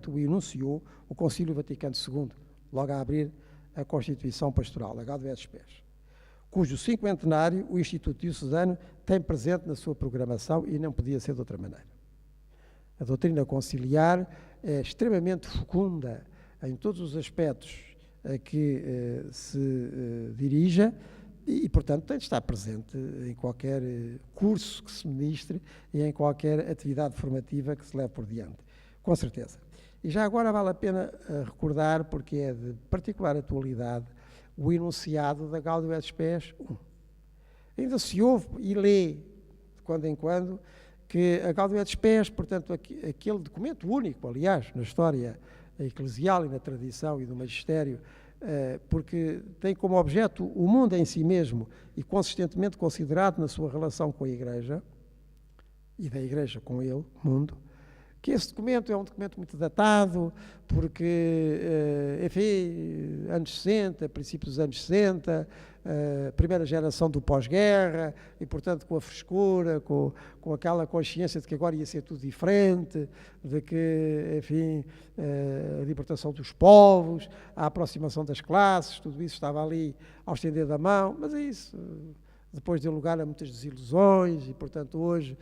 o enunciou o Concílio Vaticano II, logo a abrir a Constituição Pastoral, a Gaudium et Spes, cujo cinquentenário o Instituto Diocesano tem presente na sua programação e não podia ser de outra maneira. A doutrina conciliar é extremamente fecunda em todos os aspectos a que se dirija e, portanto, tem de estar presente em qualquer curso que se ministre e em qualquer atividade formativa que se leve por diante, com certeza. E já agora vale a pena recordar, porque é de particular atualidade, o enunciado da Gaudium et Spes 1. Ainda se ouve e lê, de quando em quando, que a Gaudium et Spes, portanto, aquele documento único, aliás, na história eclesial e na tradição e do magistério, porque tem como objeto o mundo em si mesmo e consistentemente considerado na sua relação com a Igreja e da Igreja com ele, mundo, que esse documento é um documento muito datado, porque, enfim, anos 60, princípios dos anos 60, primeira geração do pós-guerra, e, portanto, com a frescura, com aquela consciência de que agora ia ser tudo diferente, de que, enfim, a libertação dos povos, a aproximação das classes, tudo isso estava ali ao estender da mão, mas é isso. Depois deu lugar a muitas desilusões, e, portanto, hoje,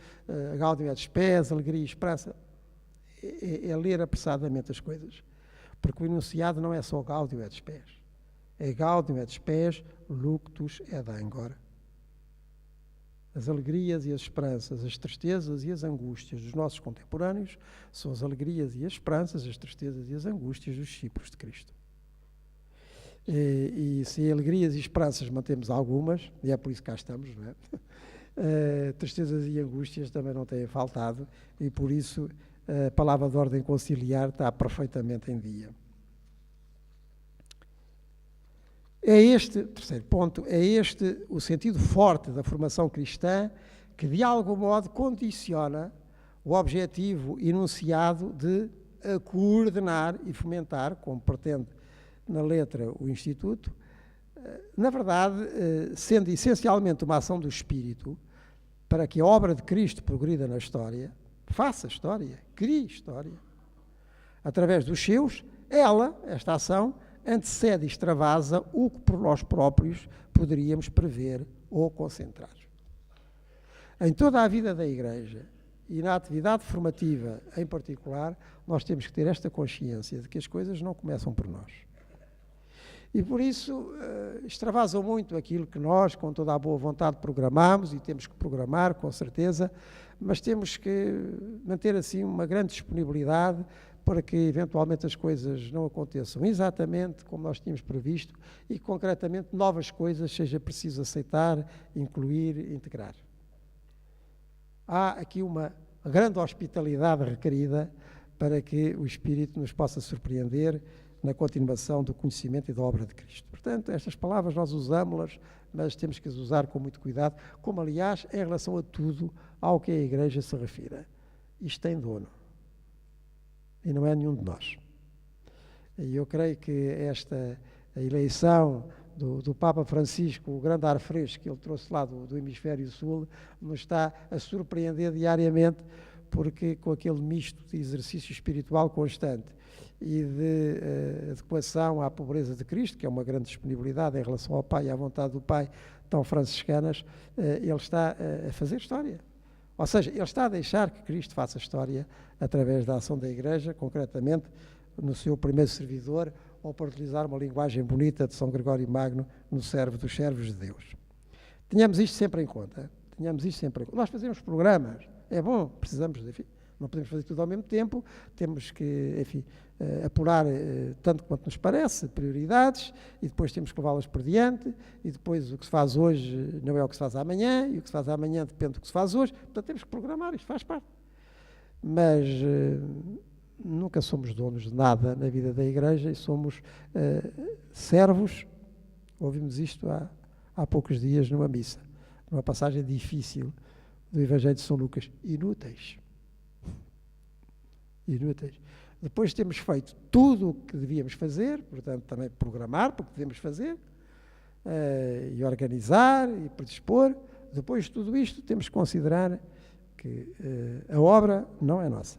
a Gaudium et Spes, alegria e esperança, é ler apressadamente as coisas, porque o enunciado não é só Gaudium et Spes, é Gaudium et Spes luctus et angor. As alegrias e as esperanças, as tristezas e as angústias dos nossos contemporâneos são as alegrias e as esperanças, as tristezas e as angústias dos discípulos de Cristo. E se alegrias e esperanças mantemos algumas, e é por isso que cá estamos, não é? Tristezas e angústias também não têm faltado, e por isso a palavra de ordem conciliar está perfeitamente em dia. É este, terceiro ponto, é este o sentido forte da formação cristã que, de algum modo, condiciona o objetivo enunciado de coordenar e fomentar, como pretende na letra o Instituto, na verdade, sendo essencialmente uma ação do Espírito, para que a obra de Cristo progrida na história, faça história, crie história. Através dos seus, esta ação, antecede e extravasa o que por nós próprios poderíamos prever ou concentrar. Em toda a vida da Igreja e na atividade formativa em particular, nós temos que ter esta consciência de que as coisas não começam por nós. E por isso extravasam muito aquilo que nós, com toda a boa vontade, programamos, e temos que programar, com certeza, mas temos que manter assim uma grande disponibilidade para que eventualmente as coisas não aconteçam exatamente como nós tínhamos previsto e concretamente novas coisas seja preciso aceitar, incluir, integrar. Há aqui uma grande hospitalidade requerida para que o Espírito nos possa surpreender na continuação do conhecimento e da obra de Cristo. Portanto, estas palavras nós usamos-las, mas temos que as usar com muito cuidado, como aliás em relação a tudo ao que a Igreja se refira. Isto tem dono. E não é nenhum de nós. E eu creio que esta eleição do Papa Francisco, o grande ar fresco que ele trouxe lá do hemisfério sul, nos está a surpreender diariamente, porque com aquele misto de exercício espiritual constante e de adequação à pobreza de Cristo, que é uma grande disponibilidade em relação ao Pai e à vontade do Pai, tão franciscanas, ele está a fazer história. Ou seja, ele está a deixar que Cristo faça história através da ação da Igreja, concretamente no seu primeiro servidor, ou para utilizar uma linguagem bonita de São Gregório Magno, no servo dos servos de Deus. Tenhamos isto sempre em conta. Nós fazemos programas, é bom, precisamos, enfim, não podemos fazer tudo ao mesmo tempo, temos que, enfim, apurar tanto quanto nos parece, prioridades, e depois temos que levá-las por diante, e depois o que se faz hoje não é o que se faz amanhã, e o que se faz amanhã depende do que se faz hoje, portanto temos que programar, isto faz parte. Mas nunca somos donos de nada na vida da Igreja e somos servos, ouvimos isto há poucos dias numa missa, numa passagem difícil do Evangelho de São Lucas, inúteis. Depois temos feito tudo o que devíamos fazer, portanto também programar, porque devemos fazer, e organizar, e predispor. Depois de tudo isto, temos que considerar que a obra não é nossa.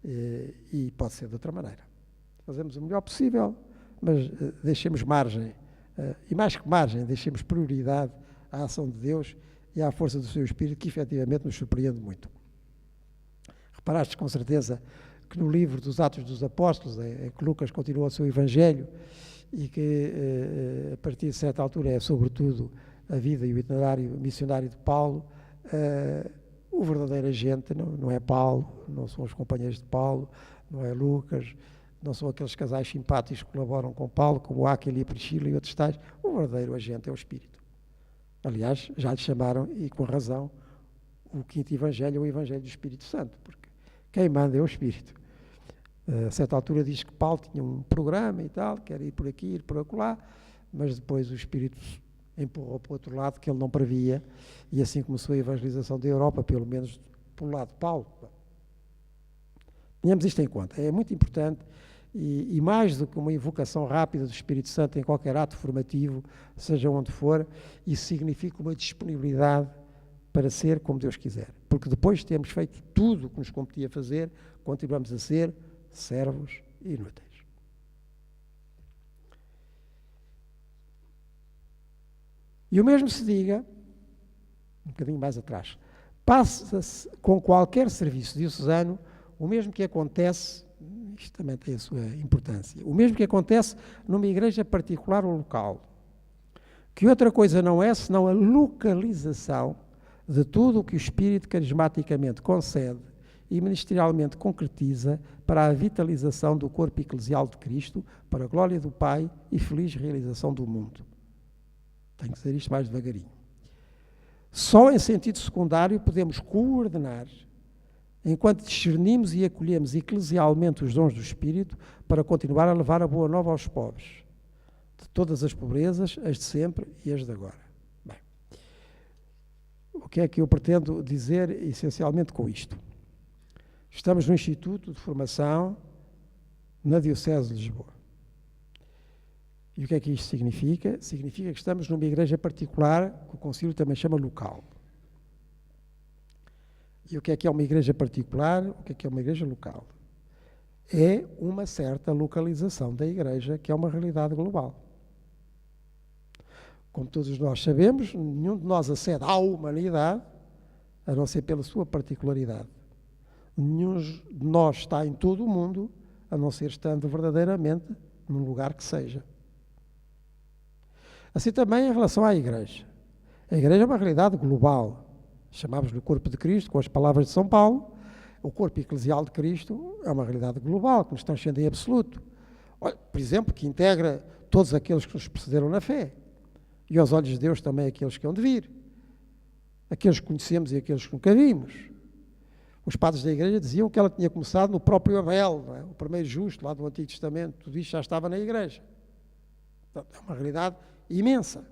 E pode ser de outra maneira. Fazemos o melhor possível, mas deixemos margem, e mais que margem, deixemos prioridade à ação de Deus e à força do seu Espírito, que efetivamente nos surpreende muito. Reparaste com certeza que no livro dos Atos dos Apóstolos, em que Lucas continua o seu Evangelho, e que a partir de certa altura é sobretudo a vida e o itinerário missionário de Paulo, o verdadeiro agente não é Paulo, não são os companheiros de Paulo, não é Lucas, não são aqueles casais simpáticos que colaboram com Paulo, como Áquila e Priscila e outros tais. O verdadeiro agente é o Espírito. Aliás, já lhe chamaram, e com razão, o quinto Evangelho é o Evangelho do Espírito Santo, porque quem manda é o Espírito. A certa altura diz que Paulo tinha um programa e tal, quer ir por aqui, ir por acolá, mas depois o Espírito empurrou para o outro lado, que ele não previa, e assim começou a evangelização da Europa, pelo menos pelo lado de Paulo. Tenhamos isto em conta, é muito importante, e mais do que uma invocação rápida do Espírito Santo em qualquer ato formativo, seja onde for, isso significa uma disponibilidade para ser como Deus quiser. Porque depois de termos feito tudo o que nos competia fazer, continuamos a ser servos inúteis. E o mesmo se diga, um bocadinho mais atrás, passa-se com qualquer serviço diocesano, o mesmo que acontece, isto também tem a sua importância, o mesmo que acontece numa igreja particular ou local, que outra coisa não é senão a localização de tudo o que o Espírito carismaticamente concede e ministerialmente concretiza para a vitalização do corpo eclesial de Cristo, para a glória do Pai e feliz realização do mundo. Tenho que dizer isto mais devagarinho. Só em sentido secundário podemos coordenar, enquanto discernimos e acolhemos eclesialmente os dons do Espírito, para continuar a levar a boa nova aos pobres, de todas as pobrezas, as de sempre e as de agora. Bem, o que é que eu pretendo dizer essencialmente com isto? Estamos no Instituto de Formação na Diocese de Lisboa. E o que é que isto significa? Significa que estamos numa igreja particular, que o Concílio também chama local. E o que é uma igreja particular? O que é uma igreja local? É uma certa localização da igreja, que é uma realidade global. Como todos nós sabemos, nenhum de nós acede à humanidade, a não ser pela sua particularidade. Nenhum de nós está em todo o mundo, a não ser estando verdadeiramente num lugar que seja. Assim também em relação à Igreja. A Igreja é uma realidade global. Chamamos-lhe o corpo de Cristo, com as palavras de São Paulo. O corpo eclesial de Cristo é uma realidade global, que nos transcende em absoluto. Olha, por exemplo, que integra todos aqueles que nos precederam na fé. E aos olhos de Deus também aqueles que hão de vir. Aqueles que conhecemos e aqueles que nunca vimos. Os padres da Igreja diziam que ela tinha começado no próprio Abel, não é? O primeiro justo lá do Antigo Testamento. Tudo isto já estava na Igreja. Portanto, é uma realidade imensa,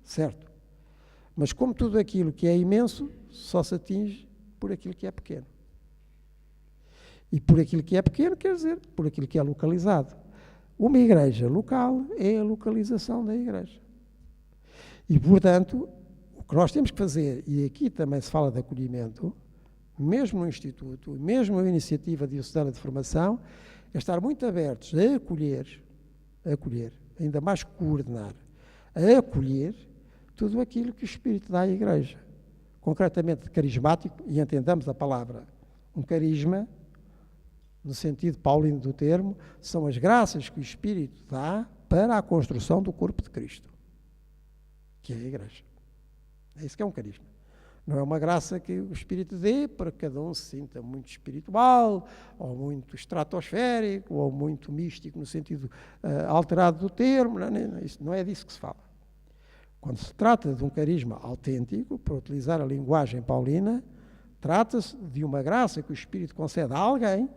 certo? Mas como tudo aquilo que é imenso, só se atinge por aquilo que é pequeno. E por aquilo que é pequeno, quer dizer, por aquilo que é localizado. Uma igreja local é a localização da igreja. E, portanto, o que nós temos que fazer, e aqui também se fala de acolhimento, mesmo no Instituto, mesmo na iniciativa diocesana de formação, é estar muito abertos a acolher, ainda mais coordenar, a acolher tudo aquilo que o Espírito dá à Igreja. Concretamente carismático, e entendamos a palavra, um carisma, no sentido paulino do termo, são as graças que o Espírito dá para a construção do corpo de Cristo, que é a Igreja. É isso que é um carisma. Não é uma graça que o Espírito dê para que cada um se sinta muito espiritual, ou muito estratosférico, ou muito místico no sentido alterado do termo. Não é disso que se fala. Quando se trata de um carisma autêntico, para utilizar a linguagem paulina, trata-se de uma graça que o Espírito concede a alguém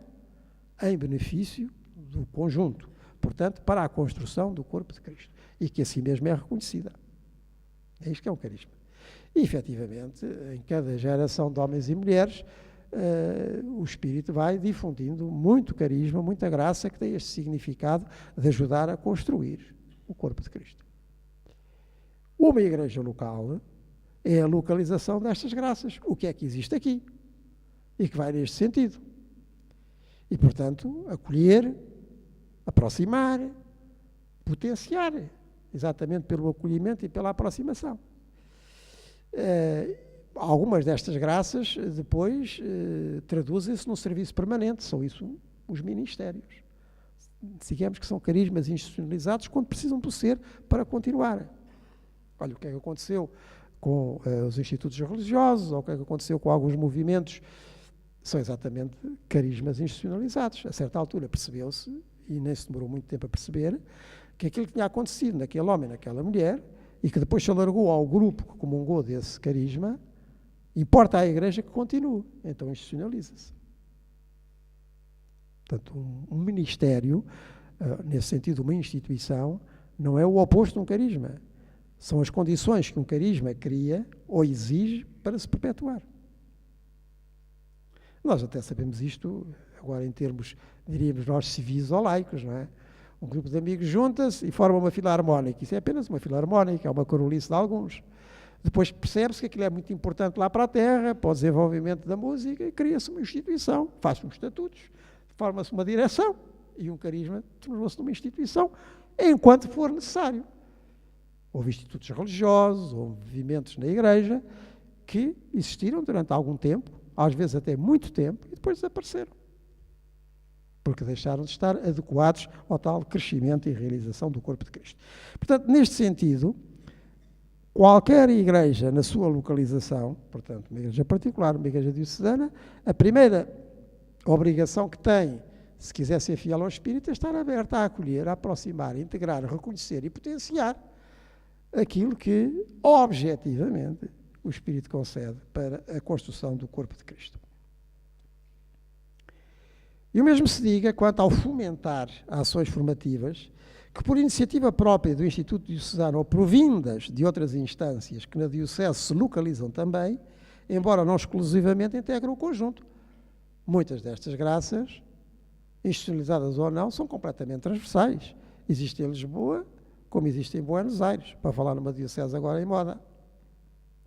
em benefício do conjunto. Portanto, para a construção do corpo de Cristo. E que assim mesmo é reconhecida. É isto que é um carisma. E, efetivamente, em cada geração de homens e mulheres, o Espírito vai difundindo muito carisma, muita graça, que tem este significado de ajudar a construir o corpo de Cristo. Uma igreja local é a localização destas graças. O que é que existe aqui? E que vai neste sentido. E, portanto, acolher, aproximar, potenciar, exatamente pelo acolhimento e pela aproximação. Algumas destas graças depois traduzem-se num serviço permanente, são isso os ministérios. Digamos que são carismas institucionalizados quando precisam do ser para continuar. Olha o que é que aconteceu com os institutos religiosos, ou o que é que aconteceu com alguns movimentos, são exatamente carismas institucionalizados. A certa altura percebeu-se, e nem se demorou muito tempo a perceber, que aquilo que tinha acontecido naquele homem, naquela mulher, e que depois se alargou ao grupo que comungou desse carisma, importa à Igreja que continue. Então institucionaliza-se. Portanto, um ministério, nesse sentido, uma instituição, não é o oposto de um carisma. São as condições que um carisma cria ou exige para se perpetuar. Nós até sabemos isto, agora em termos, diríamos nós, civis ou laicos, não é? Um grupo de amigos junta-se e forma uma filarmónica. Isso é apenas uma filarmónica, é uma corolice de alguns. Depois percebe-se que aquilo é muito importante lá para a terra, para o desenvolvimento da música, e cria-se uma instituição, faz-se uns estatutos, forma-se uma direção, e um carisma tornou-se numa instituição, enquanto for necessário. Houve institutos religiosos, houve movimentos na Igreja, que existiram durante algum tempo, às vezes até muito tempo, e depois desapareceram. Porque deixaram de estar adequados ao tal crescimento e realização do corpo de Cristo. Portanto, neste sentido, qualquer igreja na sua localização, portanto, uma igreja particular, uma igreja diocesana, a primeira obrigação que tem, se quiser ser fiel ao Espírito, é estar aberta a acolher, a aproximar, a integrar, a reconhecer e potenciar aquilo que, objetivamente, o Espírito concede para a construção do corpo de Cristo. E o mesmo se diga quanto ao fomentar ações formativas que, por iniciativa própria do Instituto Diocesano ou provindas de outras instâncias que na Diocese se localizam também, embora não exclusivamente, integram o conjunto. Muitas destas graças, institucionalizadas ou não, são completamente transversais. Existe em Lisboa, como existe em Buenos Aires, para falar numa Diocese agora em moda,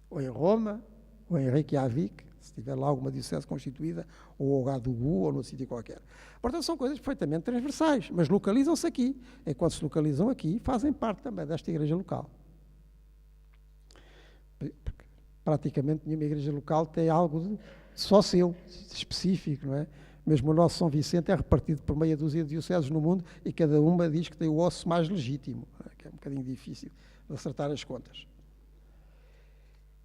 ou em Roma, ou em Reykjavik, se tiver lá alguma diocese constituída, ou Ouagadougou, ou no sítio qualquer. Portanto, são coisas perfeitamente transversais, mas localizam-se aqui. Enquanto se localizam aqui, fazem parte também desta igreja local. Porque praticamente nenhuma igreja local tem algo só seu, específico, não é? Mesmo o nosso São Vicente é repartido por meia dúzia de dioceses no mundo e cada uma diz que tem o osso mais legítimo, que é um bocadinho difícil de acertar as contas.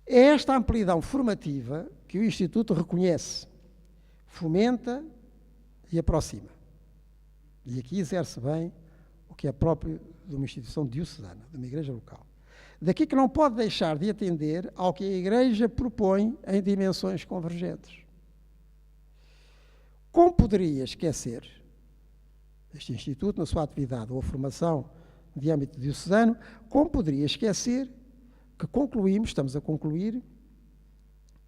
É esta amplidão formativa que o Instituto reconhece, fomenta e aproxima. E aqui exerce bem o que é próprio de uma instituição diocesana, de uma igreja local. Daqui que não pode deixar de atender ao que a Igreja propõe em dimensões convergentes. Como poderia esquecer este Instituto, na sua atividade ou formação de âmbito diocesano, como poderia esquecer que concluímos, estamos a concluir,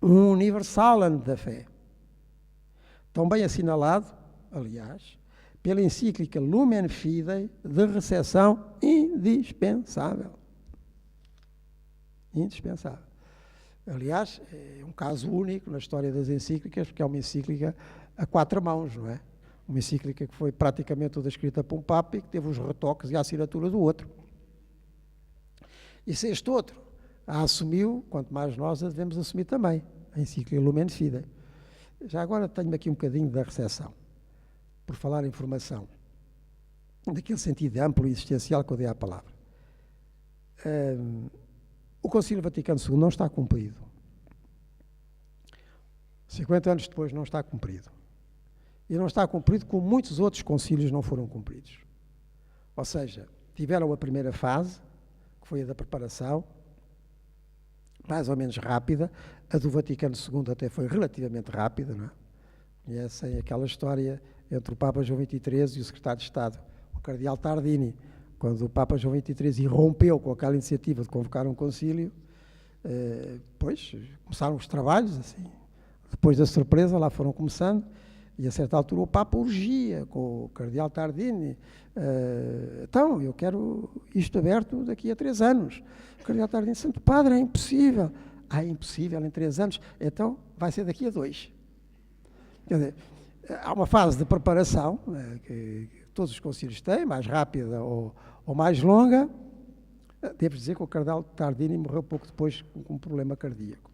um universal ano da fé. Tão bem assinalado, aliás, pela encíclica Lumen Fidei, de recepção indispensável. Indispensável. Aliás, é um caso único na história das encíclicas, porque é uma encíclica a 4 mãos, não é? Uma encíclica que foi praticamente toda escrita por um Papa e que teve os retoques e a assinatura do outro. E se este outro a assumiu, quanto mais nós a devemos assumir também, a encíclica Lumen Fidei. Já agora tenho aqui um bocadinho da recepção, por falar em formação, daquele sentido amplo e existencial que eu dei à palavra. O Concílio Vaticano II não está cumprido. 50 anos depois não está cumprido. E não está cumprido como muitos outros concílios não foram cumpridos. Ou seja, tiveram a primeira fase, que foi a da preparação, mais ou menos rápida. A do Vaticano II até foi relativamente rápida, não é? Conhecem aquela história entre o Papa João XXIII e o secretário de Estado, o cardeal Tardini, quando o Papa João XXIII irrompeu com aquela iniciativa de convocar um concílio, depois começaram os trabalhos, assim, depois da surpresa lá foram começando, e a certa altura o Papa urgia com o cardeal Tardini, então, eu quero isto aberto daqui a 3 anos. O cardeal Tardini, Santo Padre, é impossível. É impossível em 3 anos, então vai ser daqui a 2. Quer dizer, há uma fase de preparação, que todos os concílios têm, mais rápida ou mais longa. Devo dizer que o cardeal Tardini morreu pouco depois com um problema cardíaco.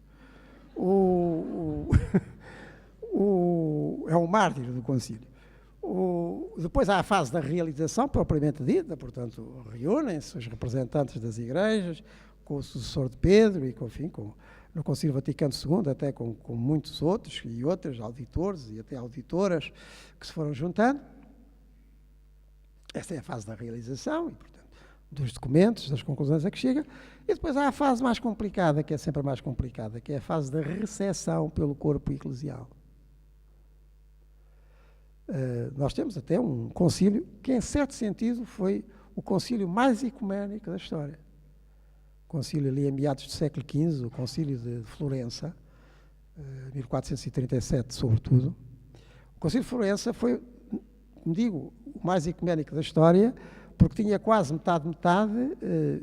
É um mártir do concílio. Depois há a fase da realização, propriamente dita, portanto, reúnem-se os representantes das igrejas, com o sucessor de Pedro, e no Concílio Vaticano II, até com muitos outros, e outros auditores e até auditoras, que se foram juntando. Esta é a fase da realização, e, portanto, dos documentos, das conclusões a que chega. E depois há a fase mais complicada, que é sempre a mais complicada, que é a fase da recepção pelo corpo eclesial. Nós temos até um concílio que, em certo sentido, foi o concílio mais ecuménico da história. O concílio ali em meados do século XV, o concílio de Florença, 1437 sobretudo. O concílio de Florença foi, como digo, o mais ecuménico da história, porque tinha quase metade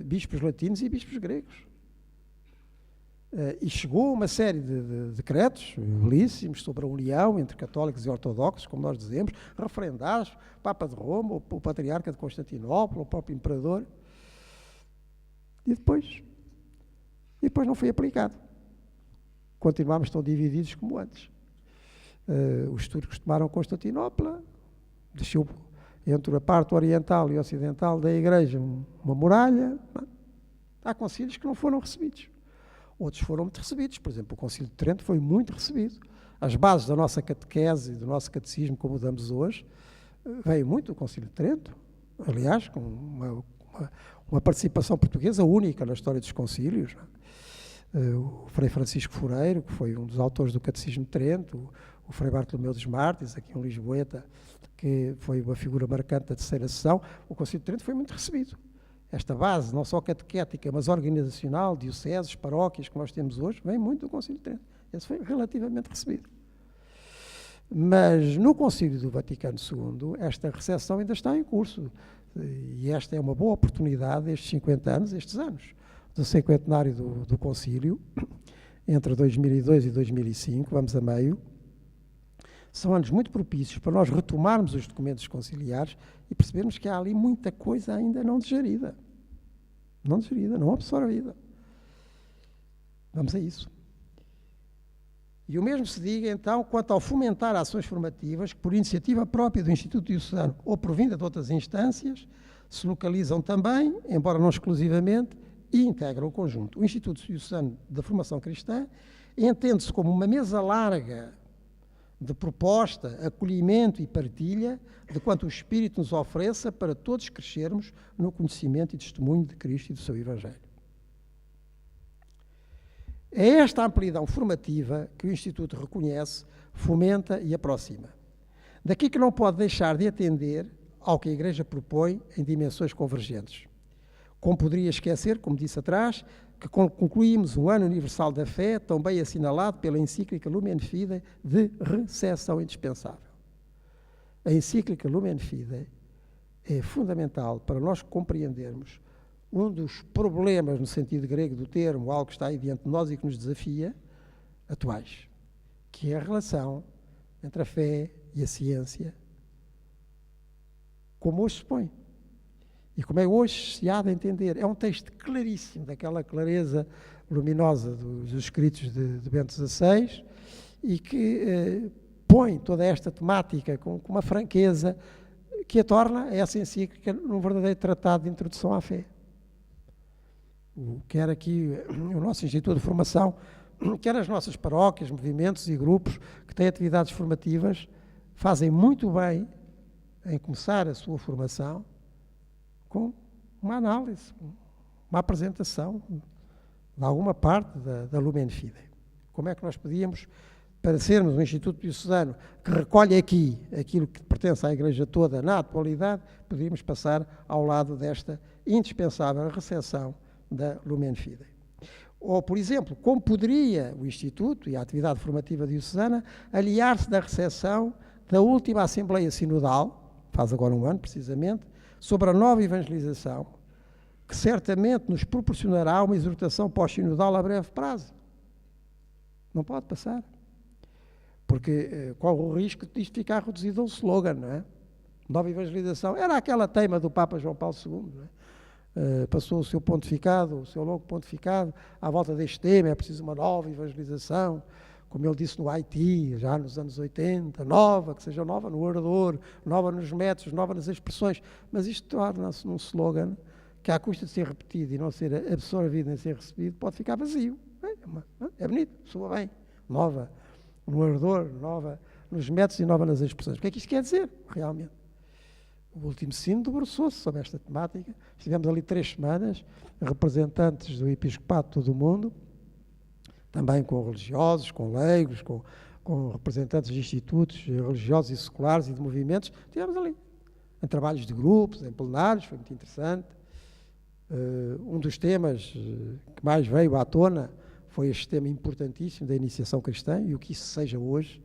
bispos latinos e bispos gregos. E chegou uma série de decretos belíssimos sobre a união entre católicos e ortodoxos, como nós dizemos, referendados, o Papa de Roma, o Patriarca de Constantinopla, o próprio Imperador. E depois não foi aplicado. Continuámos tão divididos como antes. Os turcos tomaram Constantinopla, deixou entre a parte oriental e ocidental da Igreja uma muralha. Há concílios que não foram recebidos. Outros foram muito recebidos. Por exemplo, o Concílio de Trento foi muito recebido. As bases da nossa catequese, do nosso catecismo, como o damos hoje, veio muito do Concílio de Trento, aliás, com uma participação portuguesa única na história dos concílios. O Frei Francisco Fureiro, que foi um dos autores do Catecismo de Trento, o Frei Bartolomeu dos Mártires, aqui em Lisboeta, que foi uma figura marcante da terceira sessão. O Concílio de Trento foi muito recebido. Esta base, não só catequética, mas organizacional, dioceses, paróquias que nós temos hoje, vem muito do Concílio de Trento. Esse foi relativamente recebido. Mas no Concílio do Vaticano II, esta recepção ainda está em curso. E esta é uma boa oportunidade, estes 50 anos, estes anos, do cinquentenário do Concílio, entre 2002 e 2005, vamos a meio, são anos muito propícios para nós retomarmos os documentos conciliares e percebermos que há ali muita coisa ainda não digerida, não absorvida. Vamos a isso. E o mesmo se diga, então, quanto ao fomentar ações formativas que, por iniciativa própria do Instituto Diocesano ou por vinda de outras instâncias, se localizam também, embora não exclusivamente, e integram o conjunto. O Instituto Diocesano da Formação Cristã entende-se como uma mesa larga de proposta, acolhimento e partilha de quanto o Espírito nos ofereça para todos crescermos no conhecimento e testemunho de Cristo e do seu Evangelho. É esta amplidão formativa que o Instituto reconhece, fomenta e aproxima. Daqui que não pode deixar de atender ao que a Igreja propõe em dimensões convergentes. Como poderia esquecer, como disse atrás, que concluímos um ano universal da fé, tão bem assinalado pela encíclica Lumen Fidei, de recepção indispensável. A encíclica Lumen Fidei é fundamental para nós compreendermos um dos problemas, no sentido grego do termo, algo que está aí diante de nós e que nos desafia, atuais, que é a relação entre a fé e a ciência, como hoje se põe. E como é hoje se há de entender. É um texto claríssimo, daquela clareza luminosa dos escritos de Bento XVI, e que põe toda esta temática com uma franqueza que a torna, essa encíclica, num verdadeiro tratado de introdução à fé. Quer aqui o nosso Instituto de Formação, quer as nossas paróquias, movimentos e grupos que têm atividades formativas, fazem muito bem em começar a sua formação com uma análise, uma apresentação de alguma parte da Lumen Fidei. Como é que nós podíamos, para sermos um Instituto Diocesano que recolhe aqui aquilo que pertence à Igreja toda na atualidade, podíamos passar ao lado desta indispensável recepção da Lumen Fidei. Ou, por exemplo, como poderia o Instituto e a atividade formativa diocesana aliar-se da recepção da última Assembleia Sinodal, faz agora um ano precisamente, sobre a nova evangelização, que certamente nos proporcionará uma exortação pós-sinodal a breve prazo. Não pode passar. Porque corre o risco de isto ficar reduzido a um slogan, não é? Nova evangelização. Era aquela teima do Papa João Paulo II, não é? Passou o seu pontificado, o seu longo pontificado, à volta deste tema, é preciso uma nova evangelização, como ele disse no Haiti, já nos anos 80, nova, que seja nova no orador, nova nos métodos, nova nas expressões, mas isto torna-se num slogan que, à custa de ser repetido e não ser absorvido nem ser recebido, pode ficar vazio. É bonito, soa bem, nova no orador, nova nos métodos e nova nas expressões. O que é que isto quer dizer, realmente? O último sino debruçou-se sobre esta temática. Estivemos ali 3 semanas, representantes do Episcopado de todo o mundo, também com religiosos, com leigos, com representantes de institutos religiosos e seculares e de movimentos. Estivemos ali, em trabalhos de grupos, em plenários, foi muito interessante. Um dos temas que mais veio à tona foi este tema importantíssimo da iniciação cristã, e o que isso seja hoje,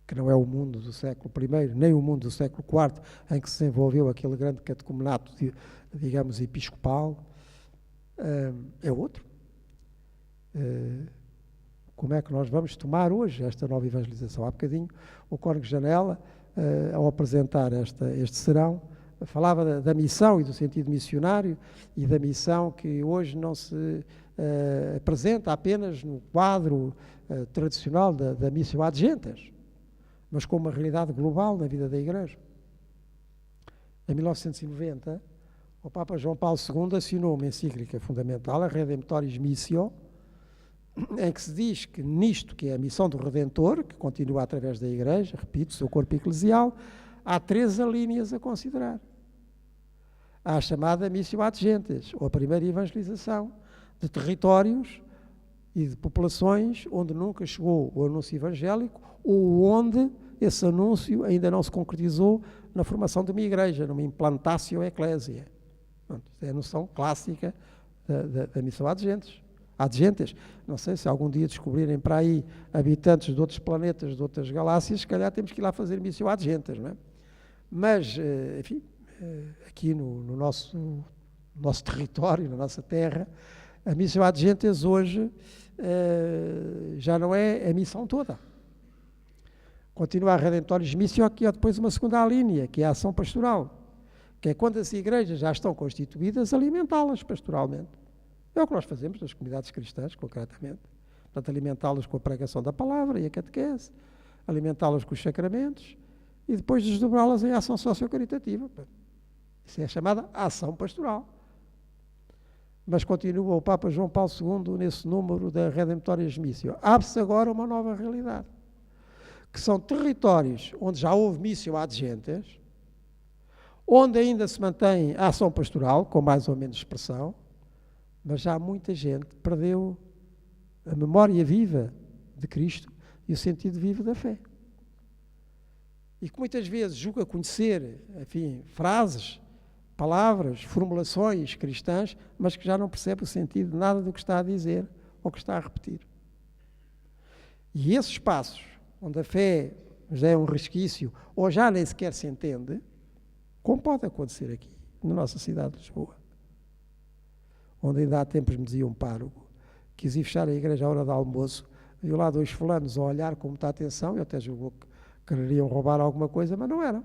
que não é o mundo do século I, nem o mundo do século IV, em que se desenvolveu aquele grande catecumenato, digamos, episcopal, é outro. Como é que nós vamos tomar hoje esta nova evangelização? Há bocadinho, o Cónigo Janela, ao apresentar este serão, falava da missão e do sentido missionário, e da missão que hoje não se apresenta apenas no quadro tradicional da missio ad gentes, mas como uma realidade global na vida da Igreja. Em 1990, o Papa João Paulo II assinou uma encíclica fundamental, a Redemptoris Missio, em que se diz que nisto, que é a missão do Redentor, que continua através da Igreja, repito, seu corpo eclesial, há 3 alíneas a considerar. Há a chamada missio ad gentes, ou a primeira evangelização, de territórios e de populações onde nunca chegou o anúncio evangélico, ou onde esse anúncio ainda não se concretizou na formação de uma igreja, numa implantatio ecclesia. É a noção clássica da missão ad gentes. Ad gentes. Não sei se algum dia descobrirem para aí habitantes de outros planetas, de outras galáxias, se calhar temos que ir lá fazer missão ad gentes, não é? Mas, enfim, aqui no nosso território, na nossa terra, a missão ad gentes hoje já não é a missão toda. Continua a Redemptoris Missio, que é depois uma segunda linha, que é a ação pastoral, que é quando as igrejas já estão constituídas, alimentá-las pastoralmente. É o que nós fazemos nas comunidades cristãs, concretamente. Portanto, alimentá-las com a pregação da palavra e a catequese, alimentá-las com os sacramentos e depois desdobrá-las em ação socio-caritativa. Isso é a chamada ação pastoral. Mas continua o Papa João Paulo II nesse número da Redemptoris Missio. Abre-se agora uma nova realidade, que são territórios onde já houve missio ad gentes, onde ainda se mantém a ação pastoral, com mais ou menos expressão, mas já muita gente perdeu a memória viva de Cristo e o sentido vivo da fé. E que muitas vezes julga conhecer, enfim, frases, palavras, formulações cristãs, mas que já não percebe o sentido de nada do que está a dizer ou que está a repetir. E esses passos, onde a fé já é um resquício ou já nem sequer se entende, como pode acontecer aqui, na nossa cidade de Lisboa. onde ainda há tempos me dizia um pároco, quis ir fechar a igreja à hora do almoço, viu lá 2 fulanos a olhar com muita atenção, eu até julgou que queriam roubar alguma coisa, mas não eram.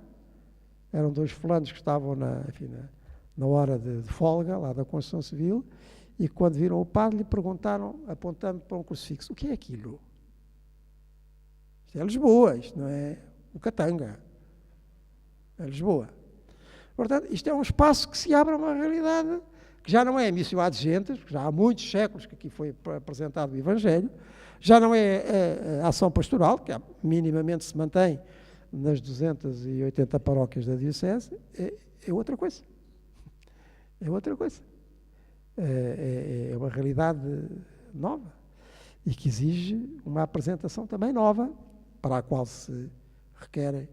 Eram 2 fulanos que estavam na hora de folga, lá da construção civil, e quando viram o padre lhe perguntaram, apontando para um crucifixo, o que é aquilo? Isto é Lisboa, isto não é o Catanga. É Lisboa. Portanto, isto é um espaço que se abre a uma realidade que já não é missio ad gentes, porque já há muitos séculos que aqui foi apresentado o Evangelho, já não é a ação pastoral, que minimamente se mantém nas 280 paróquias da Diocese, é outra coisa. É outra coisa. É uma realidade nova e que exige uma apresentação também nova, para a qual se requerem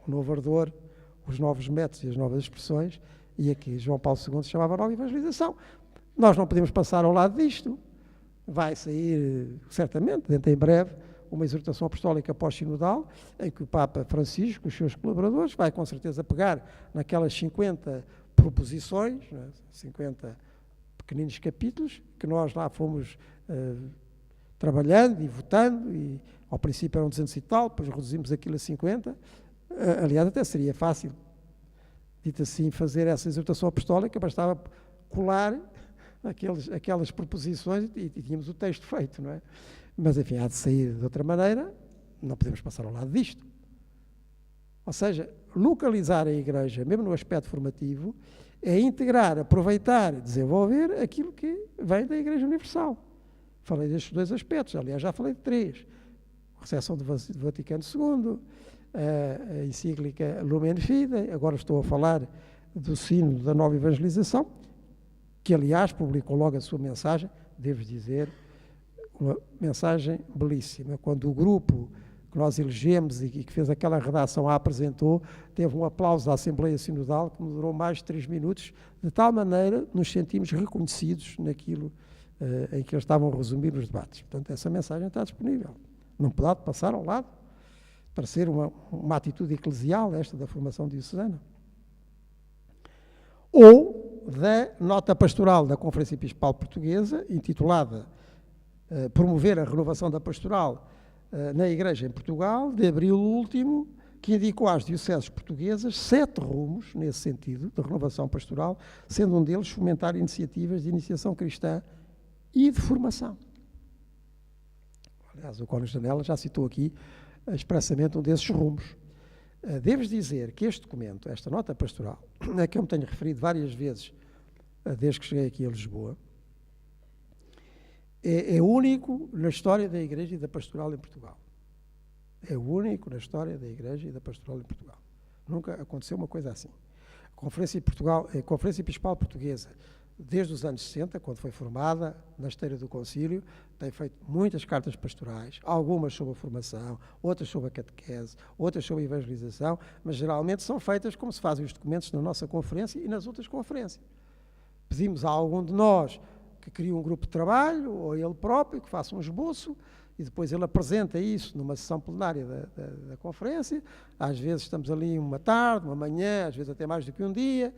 um novo ardor, os novos métodos e as novas expressões, e aqui João Paulo II se chamava nova evangelização. Nós não podemos passar ao lado disto. Vai sair, certamente, dentro em breve, uma exortação apostólica pós-sinodal, em que o Papa Francisco, os seus colaboradores, vai com certeza pegar naquelas 50 proposições, 50 pequeninos capítulos, que nós lá fomos trabalhando e votando, e ao princípio eram 200 e tal, depois reduzimos aquilo a 50. Aliás, até seria fácil, dito assim, fazer essa exortação apostólica, bastava colar aquelas proposições e tínhamos o texto feito, não é? Mas, enfim, há de sair de outra maneira, não podemos passar ao lado disto. Ou seja, localizar a Igreja, mesmo no aspecto formativo, é integrar, aproveitar e desenvolver aquilo que vem da Igreja Universal. Falei destes 2 aspectos, aliás, já falei de 3. A recepção do Vaticano II, a encíclica Lumen Fidei, agora estou a falar do Sínodo da Nova Evangelização, que, aliás, publicou logo a sua mensagem, devo dizer, uma mensagem belíssima. Quando o grupo que nós elegemos e que fez aquela redação a apresentou, teve um aplauso da Assembleia Sinodal que durou mais de 3 minutos, de tal maneira nos sentimos reconhecidos naquilo em que eles estavam a resumir os debates. Portanto, essa mensagem está disponível. Não pode passar ao lado para ser uma atitude eclesial, esta da formação diocesana. Ou da nota pastoral da Conferência Episcopal Portuguesa, intitulada Promover a Renovação da Pastoral na Igreja em Portugal, de abril último, que indicou às dioceses portuguesas 7 rumos, nesse sentido, de renovação pastoral, sendo um deles fomentar iniciativas de iniciação cristã e de formação. Aliás, o Cónigo Janela já citou aqui expressamente um desses rumos. Devo dizer que este documento, esta nota pastoral, a que eu me tenho referido várias vezes desde que cheguei aqui a Lisboa, é único na história da Igreja e da pastoral em Portugal. É único na história da Igreja e da pastoral em Portugal. Nunca aconteceu uma coisa assim. A Conferência Episcopal Portuguesa, desde os anos 60, quando foi formada, na esteira do Concílio, tem feito muitas cartas pastorais, algumas sobre a formação, outras sobre a catequese, outras sobre a evangelização, mas geralmente são feitas como se fazem os documentos na nossa conferência e nas outras conferências. Pedimos a algum de nós que crie um grupo de trabalho, ou ele próprio, que faça um esboço, e depois ele apresenta isso numa sessão plenária da conferência. Às vezes estamos ali uma tarde, uma manhã, às vezes até mais do que um dia,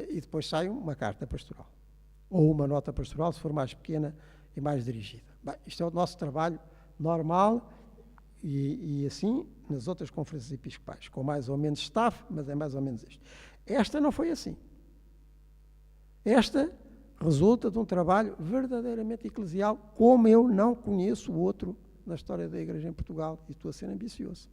e depois sai uma carta pastoral. Ou uma nota pastoral, se for mais pequena e mais dirigida. Bem, isto é o nosso trabalho normal, e assim nas outras conferências episcopais, com mais ou menos staff, mas é mais ou menos isto. Esta não foi assim. Esta resulta de um trabalho verdadeiramente eclesial, como eu não conheço outro na história da Igreja em Portugal, e estou a ser ambicioso.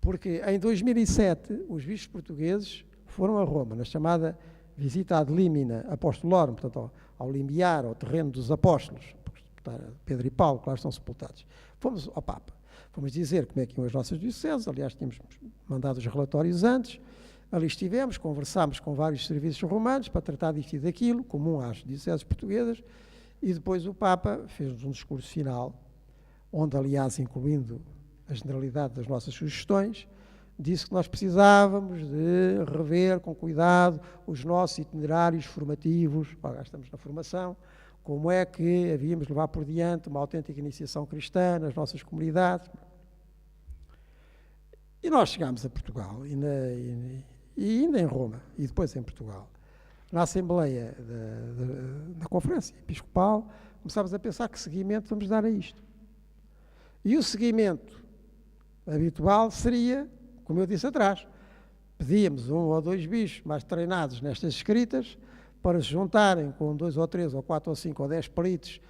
Porque em 2007, os bispos portugueses foram a Roma, na chamada visita ad limina apostolorum, portanto, ao limiar, ao terreno dos apóstolos, Pedro e Paulo, que lá estão sepultados. Fomos ao Papa. Fomos dizer como é que iam as nossas dioceses, aliás, tínhamos mandado os relatórios antes. Ali estivemos, conversámos com vários serviços romanos para tratar disto e daquilo, comum às dioceses portuguesas, e depois o Papa fez-nos um discurso final, onde, aliás, incluindo a generalidade das nossas sugestões, disse que nós precisávamos de rever com cuidado os nossos itinerários formativos, agora estamos na formação, como é que havíamos de levar por diante uma autêntica iniciação cristã nas nossas comunidades. E nós chegámos a Portugal, e ainda em Roma, e depois em Portugal, na Assembleia da Conferência Episcopal, começámos a pensar que seguimento vamos dar a isto. E o seguimento habitual seria, como eu disse atrás, pedíamos 1 ou 2 bispos mais treinados nestas escritas para se juntarem com 2 ou 3 ou 4 ou 5 ou 10 peritos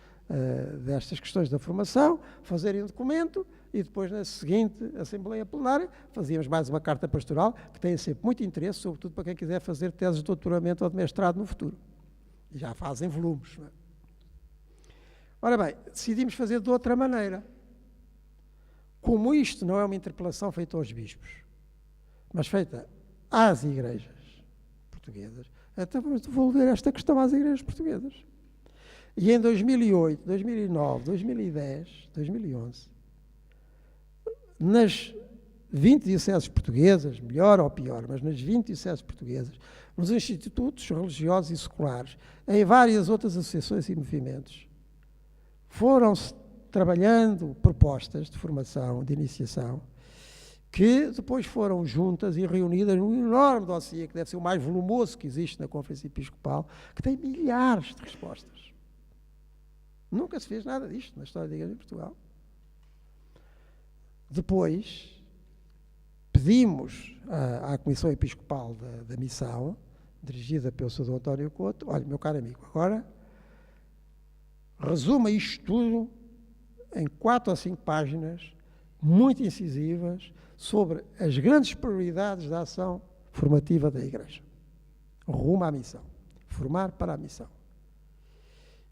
destas questões da formação, fazerem um documento e depois, na seguinte Assembleia Plenária, fazíamos mais uma carta pastoral, que tem sempre muito interesse, sobretudo para quem quiser fazer teses de doutoramento ou de mestrado no futuro. E já fazem volumes. Não é? Ora bem, decidimos fazer de outra maneira. Como isto não é uma interpelação feita aos bispos, mas feita às igrejas portuguesas, então vamos devolver esta questão às igrejas portuguesas. E em 2008, 2009, 2010, 2011, nas 20 dioceses portuguesas, melhor ou pior, mas nas 20 dioceses portuguesas, nos institutos religiosos e seculares, em várias outras associações e movimentos, foram-se trabalhando propostas de formação, de iniciação, que depois foram juntas e reunidas num enorme dossiê, que deve ser o mais volumoso que existe na Conferência Episcopal, que tem milhares de respostas. Nunca se fez nada disto na história da Igreja em Portugal. Depois, pedimos à Comissão Episcopal da Missão, dirigida pelo Sr. António Couto, olha, meu caro amigo, agora resuma isto tudo em 4 ou 5 páginas, muito incisivas, sobre as grandes prioridades da ação formativa da Igreja. Rumo à missão. Formar para a missão.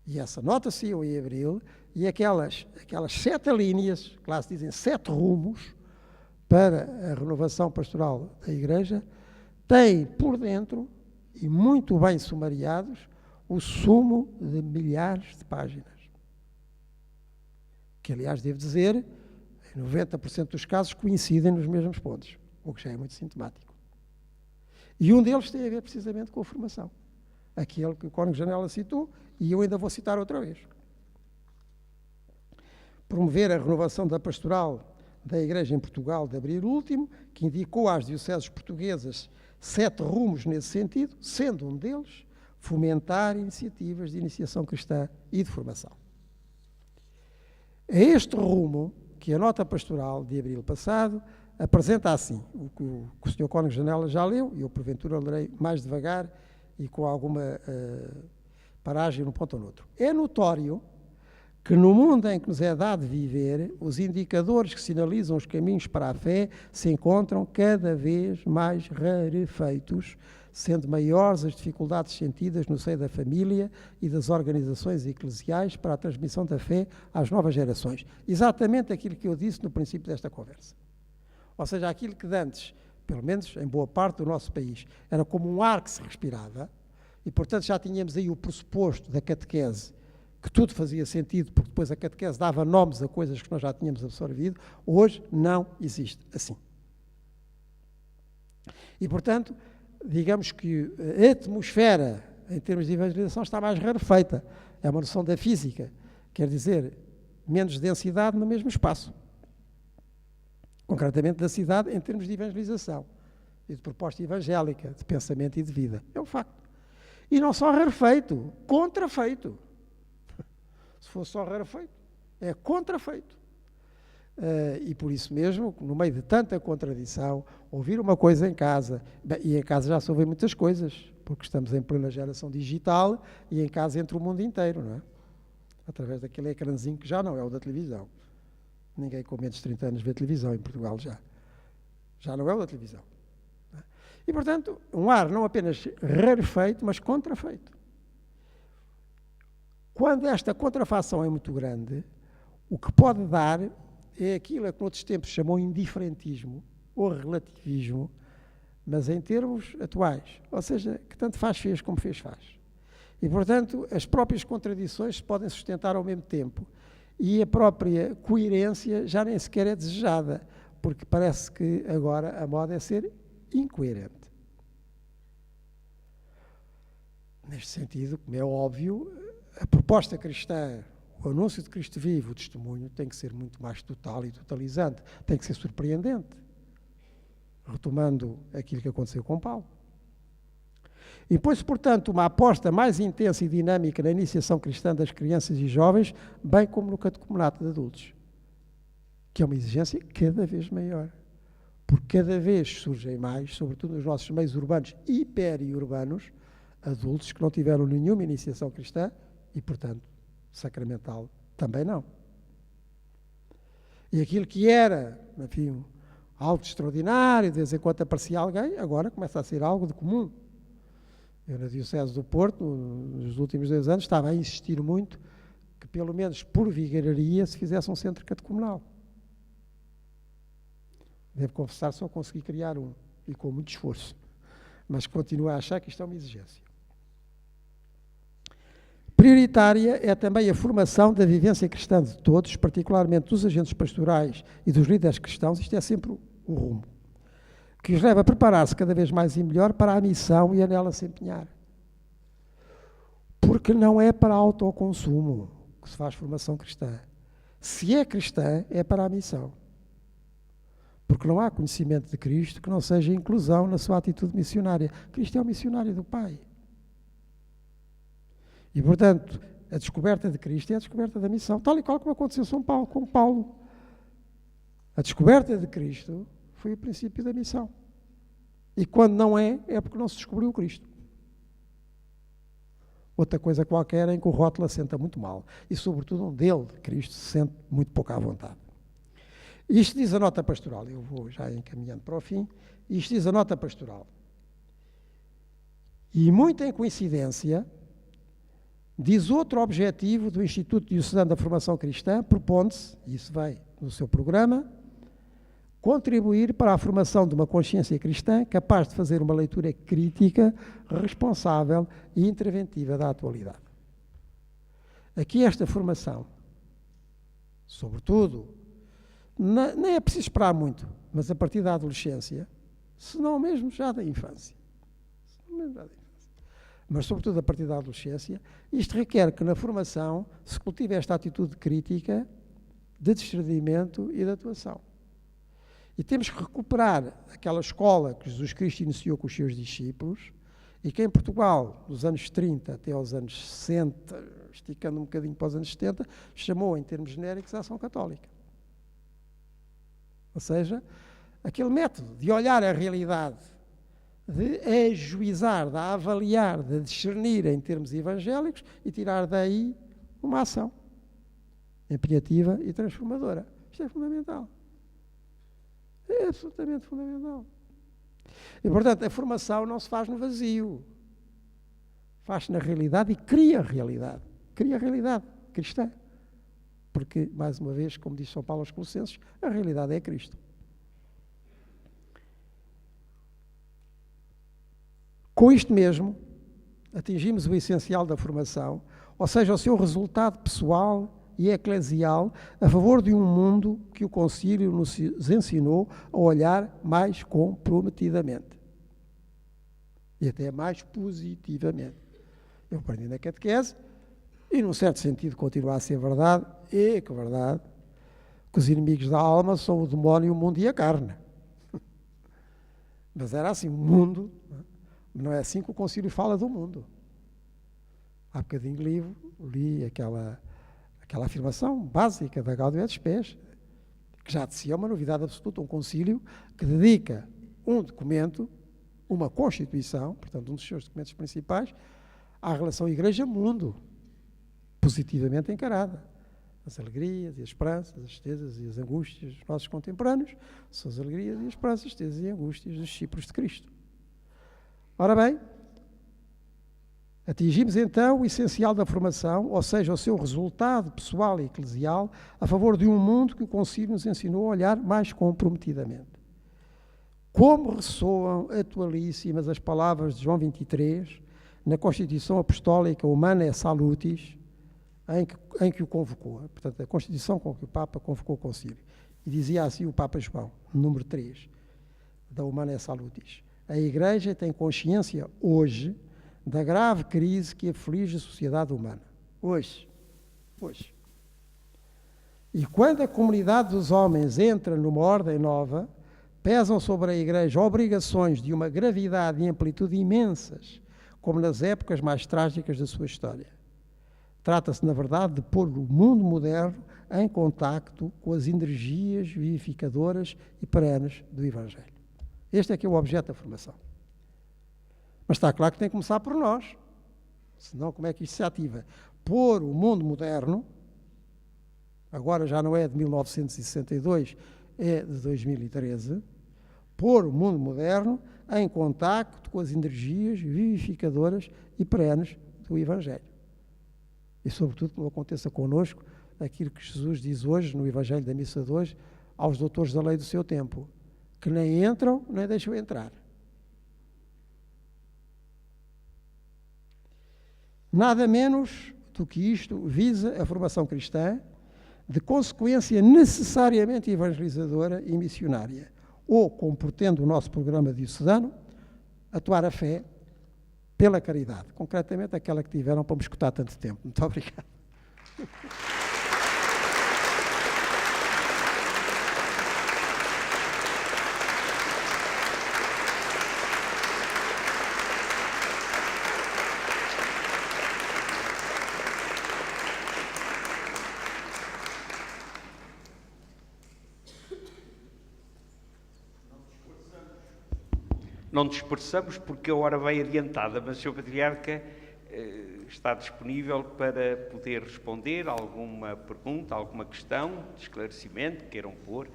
E essa nota saiu em abril, e aquelas 7 linhas, que lá se dizem 7 rumos, para a renovação pastoral da Igreja, têm por dentro, e muito bem sumariados, o sumo de milhares de páginas. Que, aliás, devo dizer, em 90% dos casos coincidem nos mesmos pontos, o que já é muito sintomático. E um deles tem a ver precisamente com a formação. Aquele que o Cónigo Janela citou, e eu ainda vou citar outra vez. Promover a renovação da pastoral da Igreja em Portugal de abril último, que indicou às dioceses portuguesas 7 rumos nesse sentido, sendo um deles fomentar iniciativas de iniciação cristã e de formação. É este rumo que a nota pastoral de abril passado apresenta assim, o que o Sr. Cónigo Janela já leu, e eu porventura lerei mais devagar e com alguma paragem num ponto ou noutro. É notório que no mundo em que nos é dado viver, os indicadores que sinalizam os caminhos para a fé se encontram cada vez mais rarefeitos, sendo maiores as dificuldades sentidas no seio da família e das organizações eclesiais para a transmissão da fé às novas gerações. Exatamente aquilo que eu disse no princípio desta conversa. Ou seja, aquilo que antes, pelo menos em boa parte do nosso país, era como um ar que se respirava, e portanto já tínhamos aí o pressuposto da catequese, que tudo fazia sentido, porque depois a catequese dava nomes a coisas que nós já tínhamos absorvido. Hoje não existe assim. E portanto, digamos que a atmosfera, em termos de evangelização, está mais rarefeita. É uma noção da física, quer dizer, menos densidade no mesmo espaço. Concretamente da cidade em termos de evangelização e de proposta evangélica, de pensamento e de vida. É um facto. E não só rarefeito, contrafeito. Se fosse só rarefeito, é contrafeito. E por isso mesmo, no meio de tanta contradição, ouvir uma coisa em casa, e em casa já se ouvem muitas coisas, porque estamos em plena geração digital e em casa entre o mundo inteiro, não é? Através daquele ecrãzinho que já não é o da televisão. Ninguém com menos de 30 anos vê televisão em Portugal já. Já não é o da televisão. E, portanto, um ar não apenas rarefeito, mas contrafeito. Quando esta contrafação é muito grande, o que pode dar é aquilo que noutros tempos chamou indiferentismo ou relativismo, mas em termos atuais. Ou seja, que tanto faz fez como fez faz. E, portanto, as próprias contradições se podem sustentar ao mesmo tempo. E a própria coerência já nem sequer é desejada, porque parece que agora a moda é ser incoerente. Neste sentido, como é óbvio, a proposta cristã, o anúncio de Cristo vivo, o testemunho, tem que ser muito mais total e totalizante, tem que ser surpreendente, retomando aquilo que aconteceu com Paulo. Impõe-se, portanto, uma aposta mais intensa e dinâmica na iniciação cristã das crianças e jovens, bem como no catecumenato de adultos, que é uma exigência cada vez maior, porque cada vez surgem mais, sobretudo nos nossos meios urbanos e periurbanos, adultos que não tiveram nenhuma iniciação cristã e, portanto, sacramental também não. E aquilo que era, enfim, algo extraordinário, de vez em quando aparecia alguém, agora começa a ser algo de comum. Eu, na Diocese do Porto, nos últimos 2 anos, estava a insistir muito que, pelo menos por vigararia, se fizesse um centro catecumenal. Devo confessar, só consegui criar um, e com muito esforço. Mas continuo a achar que isto é uma exigência. Prioritária é também a formação da vivência cristã de todos, particularmente dos agentes pastorais e dos líderes cristãos. Isto é sempre o rumo, que os leva a preparar-se cada vez mais e melhor para a missão e a nela se empenhar. Porque não é para autoconsumo que se faz formação cristã. Se é cristã, é para a missão. Porque não há conhecimento de Cristo que não seja inclusão na sua atitude missionária. Cristo é o missionário do Pai. E, portanto, a descoberta de Cristo é a descoberta da missão, tal e qual como aconteceu com Paulo. A descoberta de Cristo foi o princípio da missão. E quando não é, é porque não se descobriu Cristo. Outra coisa qualquer em que o rótulo assenta muito mal. E, sobretudo, onde ele, Cristo, se sente muito pouco à vontade. Isto diz a nota pastoral. Eu vou já encaminhando para o fim. Isto diz a nota pastoral. E, muito em coincidência, diz outro objetivo do Instituto Diocesano da Formação Cristã, propondo-se, e isso vai no seu programa, contribuir para a formação de uma consciência cristã capaz de fazer uma leitura crítica, responsável e interventiva da atualidade. Aqui esta formação, sobretudo, nem é preciso esperar muito, mas a partir da adolescência, se não mesmo já da infância. Mas, sobretudo, a partir da adolescência, isto requer que na formação se cultive esta atitude crítica, de discernimento e de atuação. E temos que recuperar aquela escola que Jesus Cristo iniciou com os seus discípulos e que em Portugal, dos anos 30 até aos anos 60, esticando um bocadinho para os anos 70, chamou, em termos genéricos, a ação católica. Ou seja, aquele método de olhar a realidade, de ajuizar, de avaliar, de discernir em termos evangélicos e tirar daí uma ação empenhativa e transformadora. Isto é fundamental. É absolutamente fundamental. E, portanto, a formação não se faz no vazio. Faz-se na realidade e cria a realidade. Cria a realidade cristã. Porque, mais uma vez, como diz São Paulo aos Colossenses, a realidade é Cristo. Com isto mesmo, atingimos o essencial da formação, ou seja, o seu resultado pessoal e eclesial a favor de um mundo que o Concílio nos ensinou a olhar mais comprometidamente e até mais positivamente. Eu aprendi na catequese e, num certo sentido, continua a ser verdade, que verdade, que os inimigos da alma são o demónio, o mundo e a carne. Mas era assim, o mundo, não é assim que o Concílio fala do mundo. Há bocadinho li aquela afirmação básica da Gaudium et Spes, que já de si é uma novidade absoluta, um concílio que dedica um documento, uma Constituição, portanto um dos seus documentos principais, à relação Igreja-Mundo, positivamente encarada. As alegrias e as esperanças, as tristezas e as angústias dos nossos contemporâneos são as alegrias e as esperanças, as tristezas e angústias dos discípulos de Cristo. Ora bem, atingimos então o essencial da formação, ou seja, o seu resultado pessoal e eclesial, a favor de um mundo que o Concílio nos ensinou a olhar mais comprometidamente. Como ressoam atualíssimas as palavras de João 23, na Constituição Apostólica Humanae Salutis, em que o convocou. Portanto, a Constituição com que o Papa convocou o Concílio. E dizia assim o Papa João, número 3, da Humanae Salutis. A Igreja tem consciência hoje da grave crise que aflige a sociedade humana. Hoje. E quando a comunidade dos homens entra numa ordem nova, pesam sobre a Igreja obrigações de uma gravidade e amplitude imensas, como nas épocas mais trágicas da sua história. Trata-se, na verdade, de pôr o mundo moderno em contacto com as energias vivificadoras e perenes do Evangelho. Este é que é o objeto da formação. Mas está claro que tem que começar por nós. Senão, como é que isto se ativa? Pôr o mundo moderno, agora já não é de 1962, é de 2013, pôr o mundo moderno em contacto com as energias vivificadoras e perenes do Evangelho. E, sobretudo, que não aconteça connosco aquilo que Jesus diz hoje, no Evangelho da Missa de hoje, aos doutores da lei do seu tempo, que nem entram, nem deixam entrar. Nada menos do que isto visa a formação cristã, de consequência necessariamente evangelizadora e missionária, ou, como pretende o nosso programa diocesano, atuar a fé pela caridade, concretamente aquela que tiveram para me escutar tanto tempo. Muito obrigado. Não dispersamos porque a hora vai adiantada, mas o Sr. Patriarca está disponível para poder responder a alguma pergunta, alguma questão de esclarecimento que queiram pôr.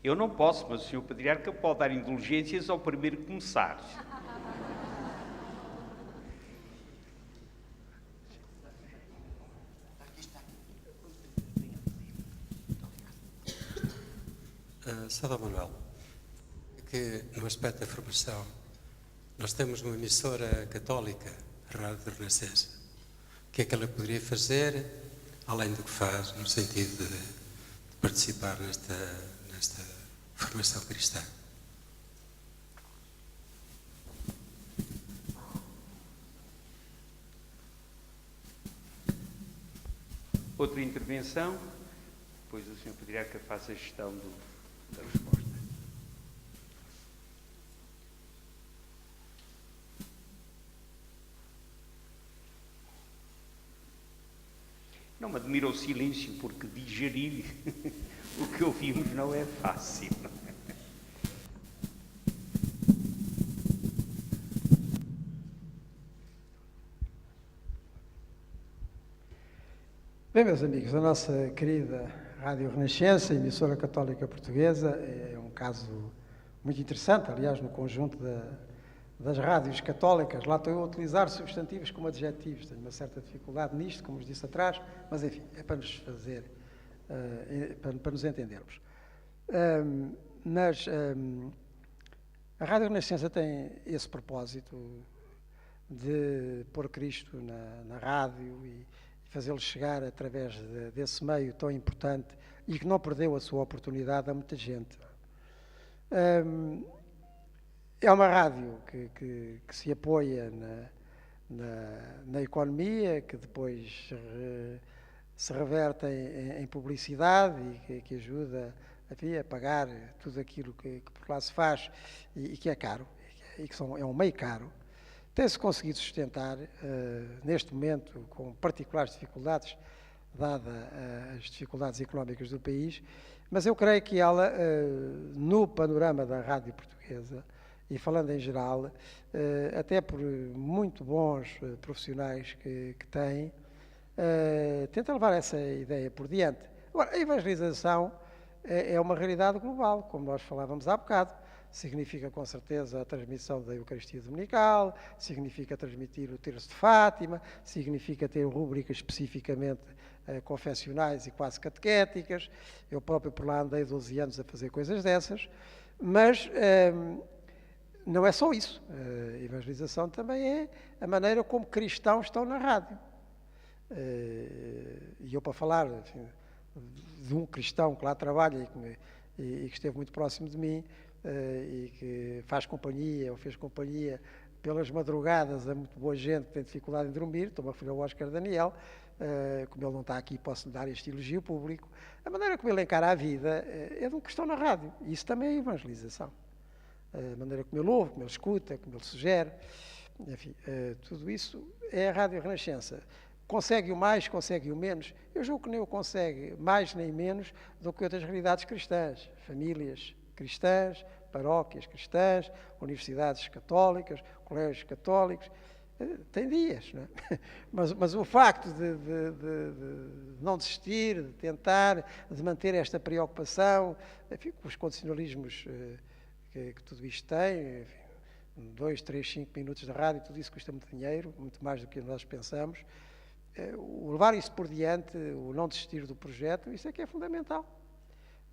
Eu não posso, mas o Sr. Patriarca pode dar indulgências ao primeiro começar. Sr. Manuel, que no aspecto da formação nós temos uma emissora católica, a Rádio Renascença. O que é que ela poderia fazer, além do que faz, no sentido de participar nesta formação cristã? Outra intervenção, depois o Sr. Patriarca faz a gestão da resposta. Não me admira o silêncio, porque digerir o que ouvimos não é fácil. Bem, meus amigos, a nossa querida Rádio Renascença, emissora católica portuguesa, é um caso muito interessante, aliás, no conjunto das rádios católicas. Lá estou eu a utilizar substantivos como adjetivos, tenho uma certa dificuldade nisto, como vos disse atrás, mas enfim, é para nos fazer, para nos entendermos. A Rádio Renascença tem esse propósito de pôr Cristo na rádio e fazê-lo chegar através desse meio tão importante e que não perdeu a sua oportunidade a muita gente. É uma rádio que se apoia na economia, que depois se reverte em publicidade e que ajuda, enfim, a pagar tudo aquilo que por lá se faz e que é caro, e que é um meio caro. Tem-se conseguido sustentar, neste momento, com particulares dificuldades, dada as dificuldades económicas do país, mas eu creio que ela, no panorama da rádio portuguesa, e falando em geral, até por muito bons profissionais que tem, tenta levar essa ideia por diante. Agora, a evangelização é uma realidade global, como nós falávamos há bocado. Significa, com certeza, a transmissão da Eucaristia Dominical, significa transmitir o Terço de Fátima, significa ter rúbricas especificamente confessionais e quase catequéticas. Eu próprio por lá andei 12 anos a fazer coisas dessas, mas não é só isso. A evangelização também é a maneira como cristãos estão na rádio. E eu, para falar, enfim, de um cristão que lá trabalha e que esteve muito próximo de mim, e que faz companhia, ou fez companhia pelas madrugadas a muito boa gente que tem dificuldade em dormir, estou-me a referir ao Oscar Daniel, como ele não está aqui, posso lhe dar este elogio público, a maneira como ele encara a vida é de um cristão na rádio. E isso também é evangelização. A maneira como ele ouve, como ele escuta, como ele sugere, enfim, tudo isso é a Rádio Renascença. Consegue o mais, consegue o menos. Eu julgo que nem o consegue mais nem menos do que outras realidades cristãs, famílias cristãs, paróquias cristãs, universidades católicas, colégios católicos. Tem dias, não é? Mas o facto de não desistir, de tentar, de manter esta preocupação, enfim, com os condicionalismos que tudo isto tem, enfim, 2, 3, 5 minutos de rádio, tudo isso custa muito dinheiro, muito mais do que nós pensamos. O levar isso por diante, o não desistir do projeto, isso é que é fundamental.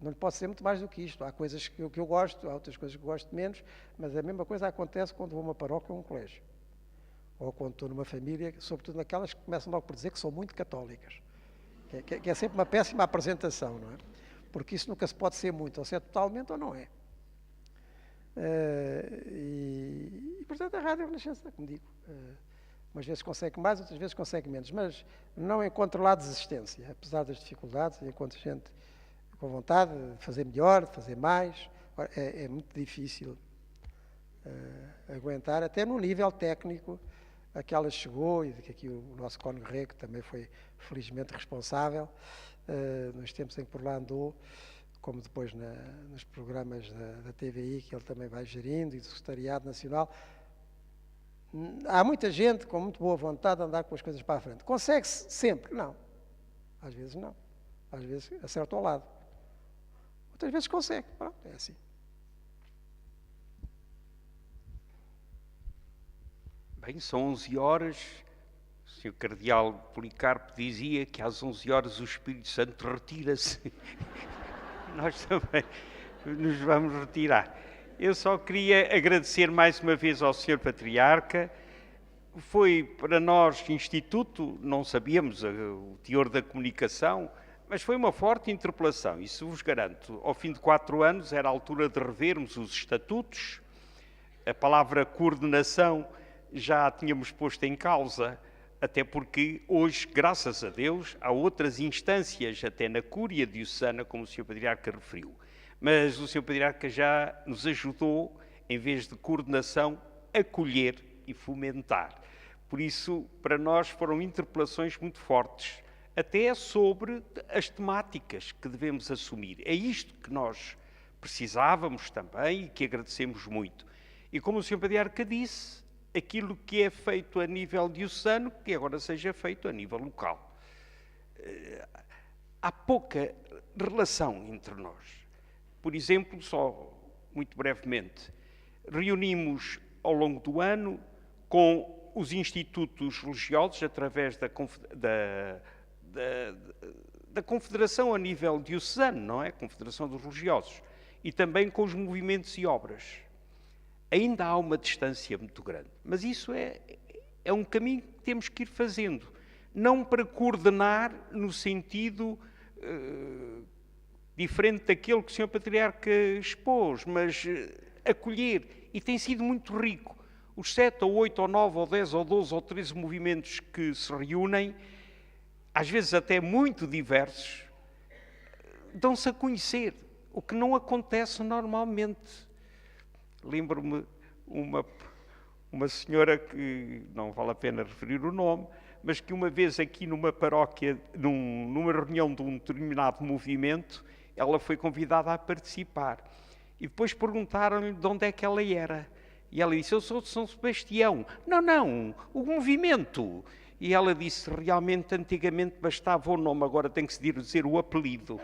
Não lhe pode ser muito mais do que isto. Há coisas que eu gosto, há outras coisas que gosto menos, mas a mesma coisa acontece quando vou a uma paróquia ou a um colégio. Ou quando estou numa família, sobretudo naquelas que começam logo por dizer que são muito católicas. Que é sempre uma péssima apresentação, não é? Porque isso nunca se pode ser muito, ou se é totalmente ou não é. E portanto, a Rádio Renascença, como digo, umas vezes consegue mais, outras vezes consegue menos, mas não encontro lá desistência, apesar das dificuldades, encontro gente com vontade de fazer melhor, de fazer mais. É muito difícil aguentar, até no nível técnico a que ela chegou, e de que aqui o nosso Cónigo Rego também foi felizmente responsável, nos tempos em que por lá andou, como depois nos programas da TVI, que ele também vai gerindo, e do Secretariado Nacional. Há muita gente com muito boa vontade de andar com as coisas para a frente. Consegue-se sempre? Não. Às vezes não. Às vezes acerta ao lado. Outras vezes consegue. Pronto, é assim. Bem, são 11 horas. O Sr. Cardeal Policarpo dizia que às 11 horas o Espírito Santo retira-se. Nós também nos vamos retirar. Eu só queria agradecer mais uma vez ao Sr. Patriarca. Foi para nós, Instituto, não sabíamos o teor da comunicação, mas foi uma forte interpelação, isso vos garanto. Ao fim de 4 anos era a altura de revermos os estatutos. A palavra coordenação já a tínhamos posto em causa, até porque hoje, graças a Deus, há outras instâncias, até na Cúria Diocesana, como o Sr. Patriarca referiu. Mas o Sr. Patriarca já nos ajudou, em vez de coordenação, acolher e fomentar. Por isso, para nós foram interpelações muito fortes, até sobre as temáticas que devemos assumir. É isto que nós precisávamos também e que agradecemos muito. E como o Sr. Patriarca disse, aquilo que é feito a nível diocesano, que agora seja feito a nível local. Há pouca relação entre nós. Por exemplo, só muito brevemente, reunimos ao longo do ano com os institutos religiosos, através da Confederação a nível diocesano, não é? Confederação dos Religiosos, e também com os movimentos e obras. Ainda há uma distância muito grande, mas isso é um caminho que temos que ir fazendo. Não para coordenar no sentido diferente daquele que o Sr. Patriarca expôs, mas acolher, e tem sido muito rico. Os 7 ou 8 ou 9 ou 10 ou 12 ou 13 movimentos que se reúnem, às vezes até muito diversos, dão-se a conhecer, o que não acontece normalmente. Lembro-me uma senhora que, não vale a pena referir o nome, mas que uma vez aqui numa paróquia, numa reunião de um determinado movimento, ela foi convidada a participar. E depois perguntaram-lhe de onde é que ela era. E ela disse, eu sou de São Sebastião. Não, o movimento. E ela disse, realmente, antigamente bastava o nome, agora tem que se dizer o apelido.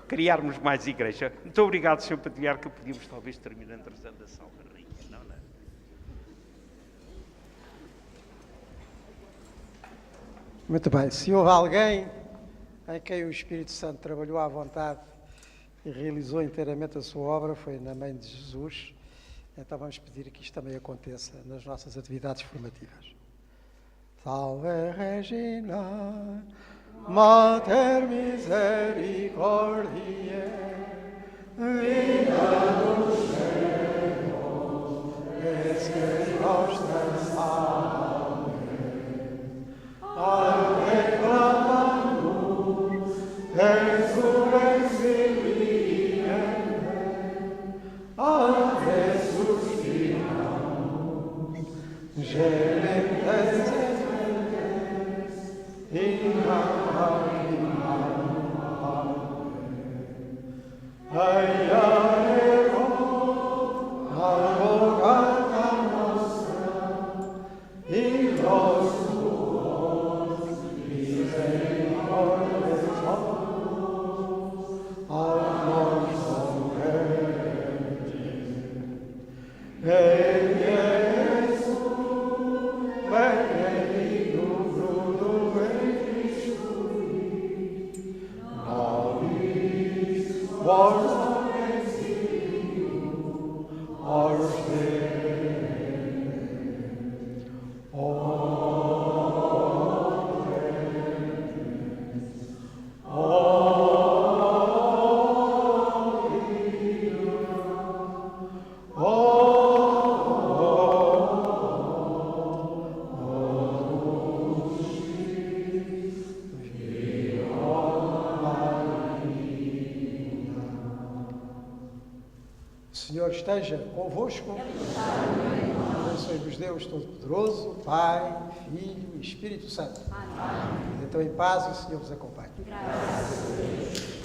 Criarmos mais igreja. Muito obrigado, Sr. Patriarca. Podíamos talvez terminando rezando a Salve Rainha. Não. Muito bem. Se houve alguém em quem o Espírito Santo trabalhou à vontade e realizou inteiramente a sua obra, foi na Mãe de Jesus. Então vamos pedir que isto também aconteça nas nossas atividades formativas. Salve Regina, Mater Misericordiae, Vita Dulcemus, et Spes nostra O Senhor esteja convosco. Abençoe-vos Deus Todo-Poderoso, Pai, Filho e Espírito Santo. Amém. Então, em paz, o Senhor vos acompanhe. Graças a Deus.